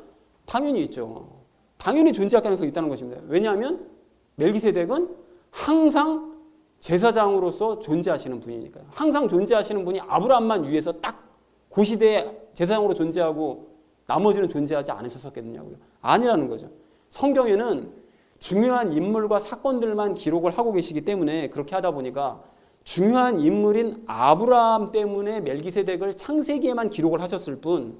당연히 있죠. 당연히 존재할 가능성이 있다는 것입니다. 왜냐하면 멜기세덱은 항상 제사장으로서 존재하시는 분이니까요. 항상 존재하시는 분이 아브라함만 위해서 딱 그 시대에 제사장으로 존재하고 나머지는 존재하지 않으셨었겠느냐고요. 아니라는 거죠. 성경에는 중요한 인물과 사건들만 기록을 하고 계시기 때문에 그렇게 하다 보니까 중요한 인물인 아브라함 때문에 멜기세덱을 창세기에만 기록을 하셨을 뿐,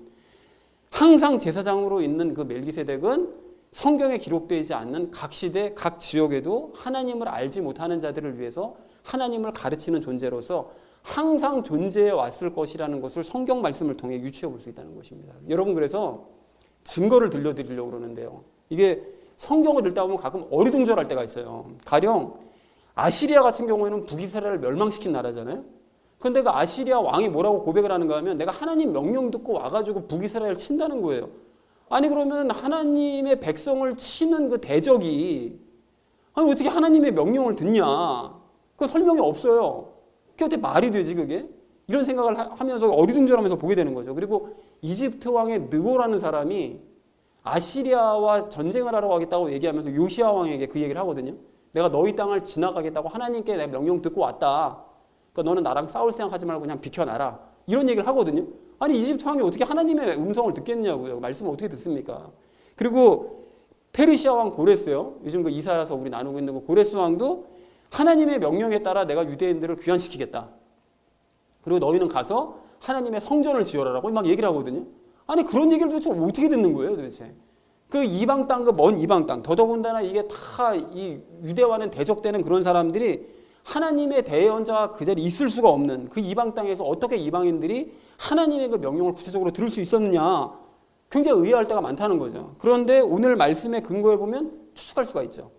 항상 제사장으로 있는 그 멜기세덱은 성경에 기록되지 않는 각 시대, 각 지역에도 하나님을 알지 못하는 자들을 위해서 하나님을 가르치는 존재로서 항상 존재해 왔을 것이라는 것을 성경 말씀을 통해 유추해 볼 수 있다는 것입니다. 여러분, 그래서 증거를 들려드리려고 그러는데요. 이게 성경을 읽다 보면 가끔 어리둥절할 때가 있어요. 가령 아시리아 같은 경우에는 북이스라엘을 멸망시킨 나라잖아요. 그런데 그 아시리아 왕이 뭐라고 고백을 하는가 하면 내가 하나님 명령 듣고 와가지고 북이스라엘을 친다는 거예요. 아니, 그러면 하나님의 백성을 치는 그 대적이 아니 어떻게 하나님의 명령을 듣냐? 그 설명이 없어요. 그게 어떻게 말이 되지 그게? 이런 생각을 하면서 어리둥절하면서 보게 되는 거죠. 그리고 이집트 왕의 느고라는 사람이 아시리아와 전쟁을 하러 가겠다고 얘기하면서 요시야 왕에게 그 얘기를 하거든요. 내가 너희 땅을 지나가겠다고 하나님께 내가 명령 듣고 왔다. 그러니까 너는 나랑 싸울 생각하지 말고 그냥 비켜나라. 이런 얘기를 하거든요. 아니, 이집트 왕이 어떻게 하나님의 음성을 듣겠냐고요. 말씀을 어떻게 듣습니까? 그리고 페르시아 왕 고레스요. 요즘 그 이사야서 우리 나누고 있는 그 고레스 왕도 하나님의 명령에 따라 내가 유대인들을 귀환시키겠다. 그리고 너희는 가서 하나님의 성전을 지어라라고 막 얘기를 하거든요. 아니 그런 얘기를 도대체 어떻게 듣는 거예요 도대체. 그 이방 땅, 그 먼 이방 땅, 더더군다나 이게 다 이 유대와는 대적되는 그런 사람들이 하나님의 대언자가 그 자리에 있을 수가 없는 그 이방 땅에서 어떻게 이방인들이 하나님의 그 명령을 구체적으로 들을 수 있었느냐, 굉장히 의아할 때가 많다는 거죠. 그런데 오늘 말씀의 근거에 보면 추측할 수가 있죠.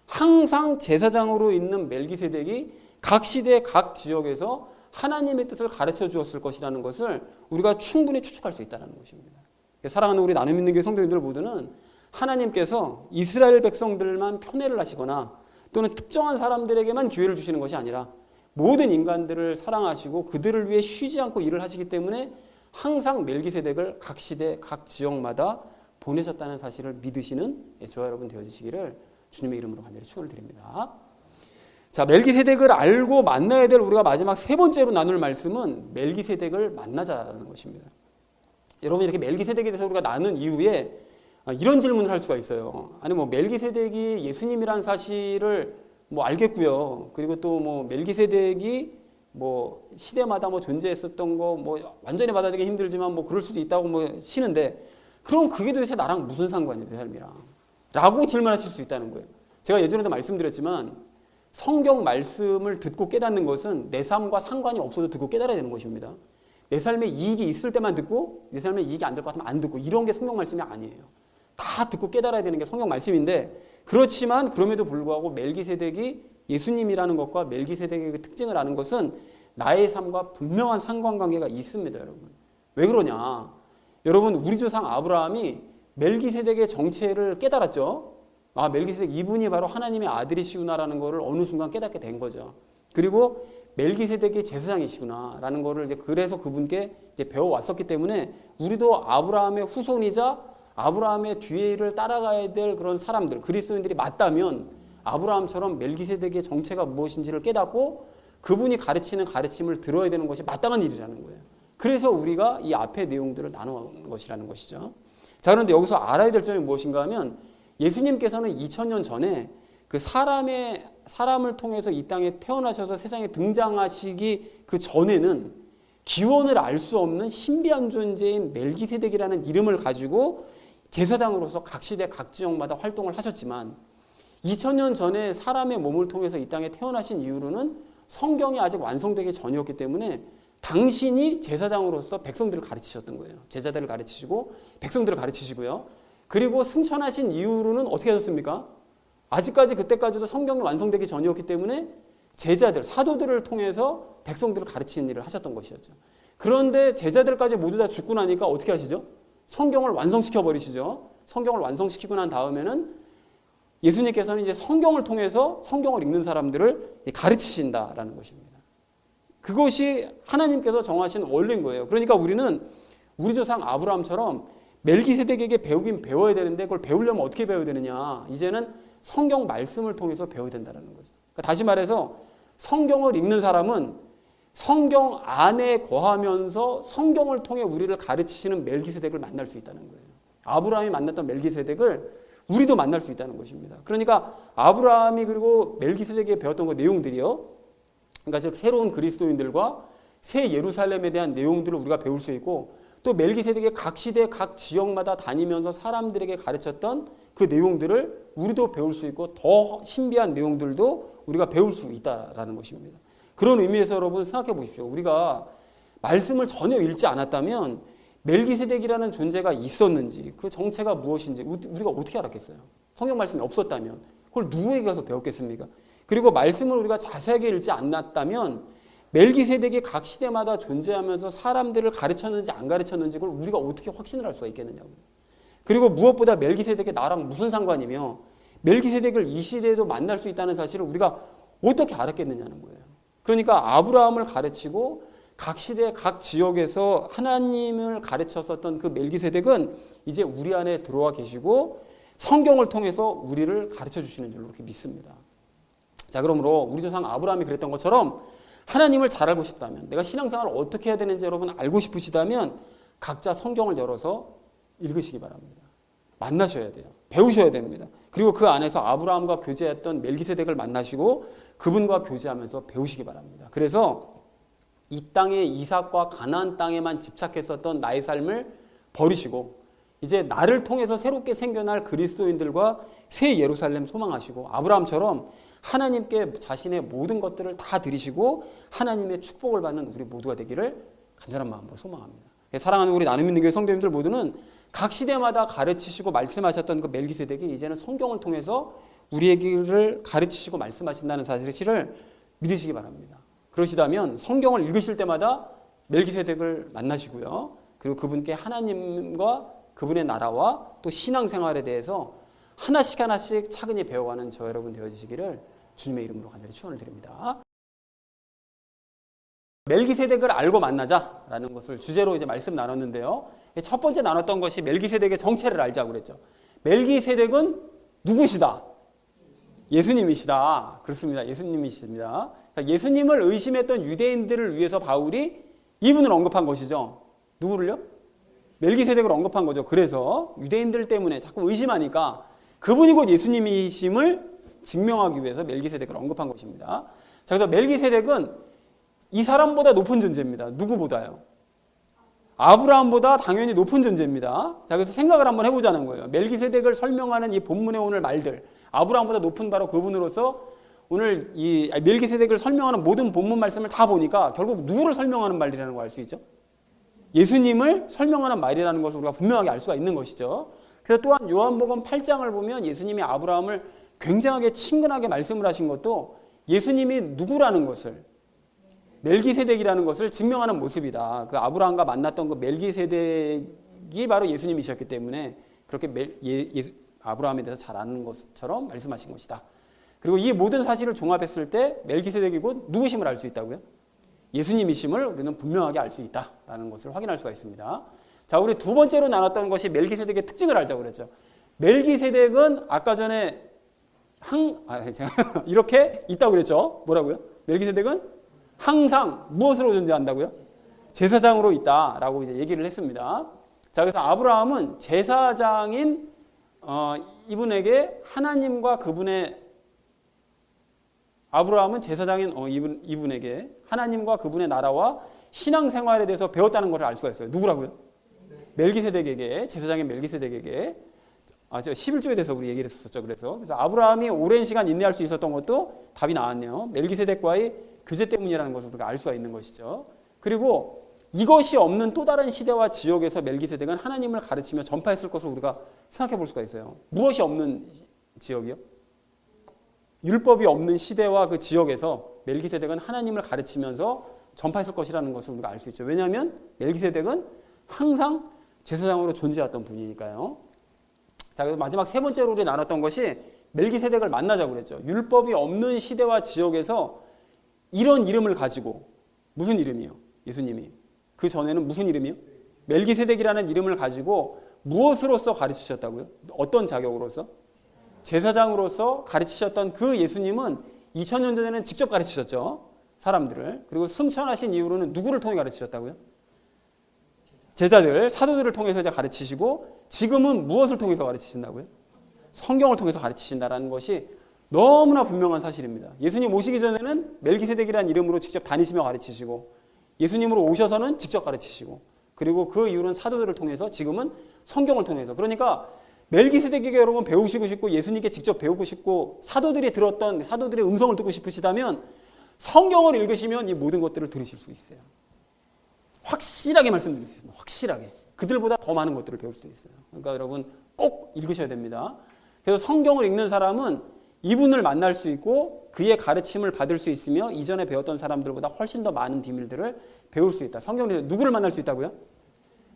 항상 제사장으로 있는 멜기세덱이 각 시대 각 지역에서 하나님의 뜻을 가르쳐 주었을 것이라는 것을 우리가 충분히 추측할 수 있다는 것입니다. 사랑하는 우리 나눔 있는 교회 성도님들 모두는 하나님께서 이스라엘 백성들만 편애를 하시거나 또는 특정한 사람들에게만 기회를 주시는 것이 아니라 모든 인간들을 사랑하시고 그들을 위해 쉬지 않고 일을 하시기 때문에 항상 멜기세덱을 각 시대 각 지역마다 보내셨다는 사실을 믿으시는 저와 여러분 되어주시기를 주님의 이름으로 간절히 축원을 드립니다. 자, 멜기세덱을 알고 만나야 될 우리가 마지막 세 번째로 나눌 말씀은 멜기세덱을 만나자라는 것입니다. 여러분 이렇게 멜기세덱에 대해서 우리가 나눈 이후에 이런 질문을 할 수가 있어요. 아니 뭐 멜기세덱이 예수님이란 사실을 뭐 알겠고요. 그리고 또 뭐 멜기세덱이 뭐 시대마다 뭐 존재했었던 거 뭐 완전히 받아들이기 힘들지만 뭐 그럴 수도 있다고 뭐 치는데 그럼 그게 도대체 나랑 무슨 상관이야 내 삶이랑? 라고 질문하실 수 있다는 거예요. 제가 예전에도 말씀드렸지만 성경 말씀을 듣고 깨닫는 것은 내 삶과 상관이 없어도 듣고 깨달아야 되는 것입니다. 내 삶에 이익이 있을 때만 듣고 내 삶에 이익이 안 될 것 같으면 안 듣고 이런 게 성경 말씀이 아니에요. 다 듣고 깨달아야 되는 게 성경 말씀인데 그렇지만 그럼에도 불구하고 멜기세덱이 예수님이라는 것과 멜기세덱의 그 특징을 아는 것은 나의 삶과 분명한 상관관계가 있습니다. 여러분. 왜 그러냐? 여러분 우리 조상 아브라함이 멜기세덱의 정체를 깨달았죠. 아, 멜기세덱 이분이 바로 하나님의 아들이시구나라는 것을 어느 순간 깨닫게 된 거죠. 그리고 멜기세덱이 제사장이시구나라는 것을 이제 그래서 그분께 이제 배워왔었기 때문에 우리도 아브라함의 후손이자 아브라함의 뒤를 따라가야 될 그런 사람들, 그리스도인들이 맞다면 아브라함처럼 멜기세덱의 정체가 무엇인지를 깨닫고 그분이 가르치는 가르침을 들어야 되는 것이 마땅한 일이라는 거예요. 그래서 우리가 이 앞의 내용들을 나누는 것이라는 것이죠. 자, 그런데 여기서 알아야 될 점이 무엇인가 하면 예수님께서는 2000년 전에 그 사람을 통해서 이 땅에 태어나셔서 세상에 등장하시기 그 전에는 기원을 알 수 없는 신비한 존재인 멜기세덱이라는 이름을 가지고 제사장으로서 각 시대 각 지역마다 활동을 하셨지만 2000년 전에 사람의 몸을 통해서 이 땅에 태어나신 이후로는 성경이 아직 완성되기 전이었기 때문에 당신이 제사장으로서 백성들을 가르치셨던 거예요. 제자들을 가르치시고 백성들을 가르치시고요. 그리고 승천하신 이후로는 어떻게 하셨습니까? 아직까지 그때까지도 성경이 완성되기 전이었기 때문에 제자들, 사도들을 통해서 백성들을 가르치는 일을 하셨던 것이었죠. 그런데 제자들까지 모두 다 죽고 나니까 어떻게 하시죠? 성경을 완성시켜 버리시죠. 성경을 완성시키고 난 다음에는 예수님께서는 이제 성경을 통해서 성경을 읽는 사람들을 가르치신다라는 것입니다. 그것이 하나님께서 정하신 원리인 거예요. 그러니까 우리는 우리 조상 아브라함처럼 멜기세덱에게 배우긴 배워야 되는데 그걸 배우려면 어떻게 배워야 되느냐? 이제는 성경 말씀을 통해서 배워야 된다는 거죠. 그러니까 다시 말해서 성경을 읽는 사람은 성경 안에 거하면서 성경을 통해 우리를 가르치시는 멜기세덱을 만날 수 있다는 거예요. 아브라함이 만났던 멜기세덱을 우리도 만날 수 있다는 것입니다. 그러니까 아브라함이 그리고 멜기세덱에 배웠던 그 내용들이요. 그러니까 즉 새로운 그리스도인들과 새 예루살렘에 대한 내용들을 우리가 배울 수 있고 또 멜기세덱의 각 시대 각 지역마다 다니면서 사람들에게 가르쳤던 그 내용들을 우리도 배울 수 있고 더 신비한 내용들도 우리가 배울 수 있다라는 것입니다. 그런 의미에서 여러분 생각해 보십시오. 우리가 말씀을 전혀 읽지 않았다면 멜기세덱이라는 존재가 있었는지 그 정체가 무엇인지 우리가 어떻게 알았겠어요? 성경 말씀이 없었다면 그걸 누구에게 가서 배웠겠습니까? 그리고 말씀을 우리가 자세하게 읽지 않았다면 멜기세덱이 각 시대마다 존재하면서 사람들을 가르쳤는지 안 가르쳤는지 그걸 우리가 어떻게 확신을 할 수가 있겠느냐고요. 그리고 무엇보다 멜기세덱이 나랑 무슨 상관이며 멜기세덱을 이 시대에도 만날 수 있다는 사실을 우리가 어떻게 알았겠느냐는 거예요. 그러니까 아브라함을 가르치고 각 시대 각 지역에서 하나님을 가르쳤었던 그 멜기세덱은 이제 우리 안에 들어와 계시고 성경을 통해서 우리를 가르쳐 주시는 줄로 이렇게 믿습니다. 자, 그러므로 우리 조상 아브라함이 그랬던 것처럼 하나님을 잘 알고 싶다면 내가 신앙생활을 어떻게 해야 되는지 여러분 알고 싶으시다면 각자 성경을 열어서 읽으시기 바랍니다. 만나셔야 돼요. 배우셔야 됩니다. 그리고 그 안에서 아브라함과 교제했던 멜기세덱을 만나시고 그분과 교제하면서 배우시기 바랍니다. 그래서 이 땅의 이삭과 가나안 땅에만 집착했었던 나의 삶을 버리시고 이제 나를 통해서 새롭게 생겨날 그리스도인들과 새 예루살렘 소망하시고 아브라함처럼 하나님께 자신의 모든 것들을 다 드리시고 하나님의 축복을 받는 우리 모두가 되기를 간절한 마음으로 소망합니다. 사랑하는 우리 나눔 있는 교회 성도님들 모두는 각 시대마다 가르치시고 말씀하셨던 그 멜기세덱이 이제는 성경을 통해서 우리에게를 가르치시고 말씀하신다는 사실을 믿으시기 바랍니다. 그러시다면 성경을 읽으실 때마다 멜기세덱을 만나시고요. 그리고 그분께 하나님과 그분의 나라와 또 신앙생활에 대해서 하나씩 하나씩 차근히 배워가는 저 여러분 되어주시기를 주님의 이름으로 간절히 축원을 드립니다. 멜기세덱을 알고 만나자라는 것을 주제로 이제 말씀 나눴는데요. 첫 번째 나눴던 것이 멜기세덱의 정체를 알자고 그랬죠. 멜기세덱은 누구시다? 예수님이시다. 그렇습니다. 예수님이십니다. 그러니까 예수님을 의심했던 유대인들을 위해서 바울이 이분을 언급한 것이죠. 누구를요? 멜기세덱을 언급한 거죠. 그래서 유대인들 때문에 자꾸 의심하니까 그분이 곧 예수님이심을 증명하기 위해서 멜기세덱을 언급한 것입니다. 자, 그래서 멜기세덱은 이 사람보다 높은 존재입니다. 누구보다요? 아브라함보다 당연히 높은 존재입니다. 자, 그래서 생각을 한번 해보자는 거예요. 멜기세덱을 설명하는 이 본문에 오늘 말들, 아브라함보다 높은 바로 그분으로서 오늘 이 멜기세덱을 설명하는 모든 본문 말씀을 다 보니까 결국 누구를 설명하는 말이라는 걸 알 수 있죠? 예수님을 설명하는 말이라는 것을 우리가 분명하게 알 수가 있는 것이죠. 그래서 또한 요한복음 8장을 보면 예수님이 아브라함을 굉장하게 친근하게 말씀을 하신 것도 예수님이 누구라는 것을, 멜기세덱이라는 것을 증명하는 모습이다. 그 아브라함과 만났던 그 멜기세덱이 바로 예수님이셨기 때문에 그렇게 아브라함에 대해서 잘 아는 것처럼 말씀하신 것이다. 그리고 이 모든 사실을 종합했을 때 멜기세덱이 곧 누구심을 알 수 있다고요? 예수님이심을 우리는 분명하게 알 수 있다라는 것을 확인할 수가 있습니다. 자, 우리 두 번째로 나눴던 것이 멜기세덱의 특징을 알자고 그랬죠. 멜기세덱은 아까 전에 이렇게 있다고 그랬죠. 뭐라고요? 멜기세덱은 항상 무엇으로 존재한다고요? 제사장으로 있다라고 이제 얘기를 했습니다. 자, 그래서 아브라함은 제사장인 이분에게 하나님과 그분의 아브라함은 제사장인 이분에게 하나님과 그분의 나라와 신앙생활에 대해서 배웠다는 것을 알 수가 있어요. 누구라고요? 멜기세덱에게, 제사장인 멜기세덱에게. 저 11조에 대해서 우리 얘기를 했었죠. 그래서 아브라함이 오랜 시간 인내할 수 있었던 것도 답이 나왔네요. 멜기세덱과의 교제 때문이라는 것을 우리가 알 수가 있는 것이죠. 그리고 이것이 없는 또 다른 시대와 지역에서 멜기세덱은 하나님을 가르치며 전파했을 것을 우리가 생각해 볼 수가 있어요. 무엇이 없는 지역이요? 율법이 없는 시대와 그 지역에서 멜기세덱은 하나님을 가르치면서 전파했을 것이라는 것을 우리가 알 수 있죠. 왜냐하면 멜기세덱은 항상 제사장으로 존재했던 분이니까요. 자, 그래서 마지막 세 번째로 우리 나눴던 것이 멜기세덱을 만나자고 그랬죠. 율법이 없는 시대와 지역에서 이런 이름을 가지고, 무슨 이름이요? 예수님이. 그 전에는 무슨 이름이요? 멜기세덱이라는 이름을 가지고 무엇으로서 가르치셨다고요? 어떤 자격으로서? 제사장으로서 가르치셨던 그 예수님은 2000년 전에는 직접 가르치셨죠. 사람들을. 그리고 승천하신 이후로는 누구를 통해 가르치셨다고요? 제자들, 사도들을 통해서 이제 가르치시고 지금은 무엇을 통해서 가르치신다고요? 성경을 통해서 가르치신다라는 것이 너무나 분명한 사실입니다. 예수님 오시기 전에는 멜기세덱이라는 이름으로 직접 다니시며 가르치시고 예수님으로 오셔서는 직접 가르치시고 그리고 그 이후로는 사도들을 통해서 지금은 성경을 통해서 그러니까 멜기세덱에게 여러분 배우시고 싶고 예수님께 직접 배우고 싶고 사도들이 들었던 사도들의 음성을 듣고 싶으시다면 성경을 읽으시면 이 모든 것들을 들으실 수 있어요. 확실하게 말씀드릴 수 있습니다. 확실하게. 그들보다 더 많은 것들을 배울 수 있어요. 그러니까 여러분 꼭 읽으셔야 됩니다. 그래서 성경을 읽는 사람은 이분을 만날 수 있고 그의 가르침을 받을 수 있으며 이전에 배웠던 사람들보다 훨씬 더 많은 비밀들을 배울 수 있다. 성경에서 누구를 만날 수 있다고요?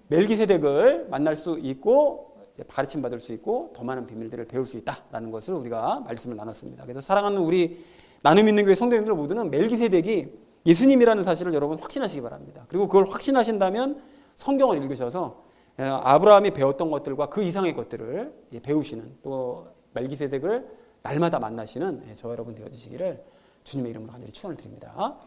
멜기세덱을 만날 수 있고 가르침 받을 수 있고 더 많은 비밀들을 배울 수 있다라는 것을 우리가 말씀을 나눴습니다. 그래서 사랑하는 우리 나눔 있는 교회 성도님들 모두는 멜기세덱이 예수님이라는 사실을 여러분 확신하시기 바랍니다. 그리고 그걸 확신하신다면 성경을 읽으셔서 아브라함이 배웠던 것들과 그 이상의 것들을 배우시는 또 멜기세덱을 날마다 만나시는 저 여러분 되어주시기를 주님의 이름으로 간절히 축원을 드립니다.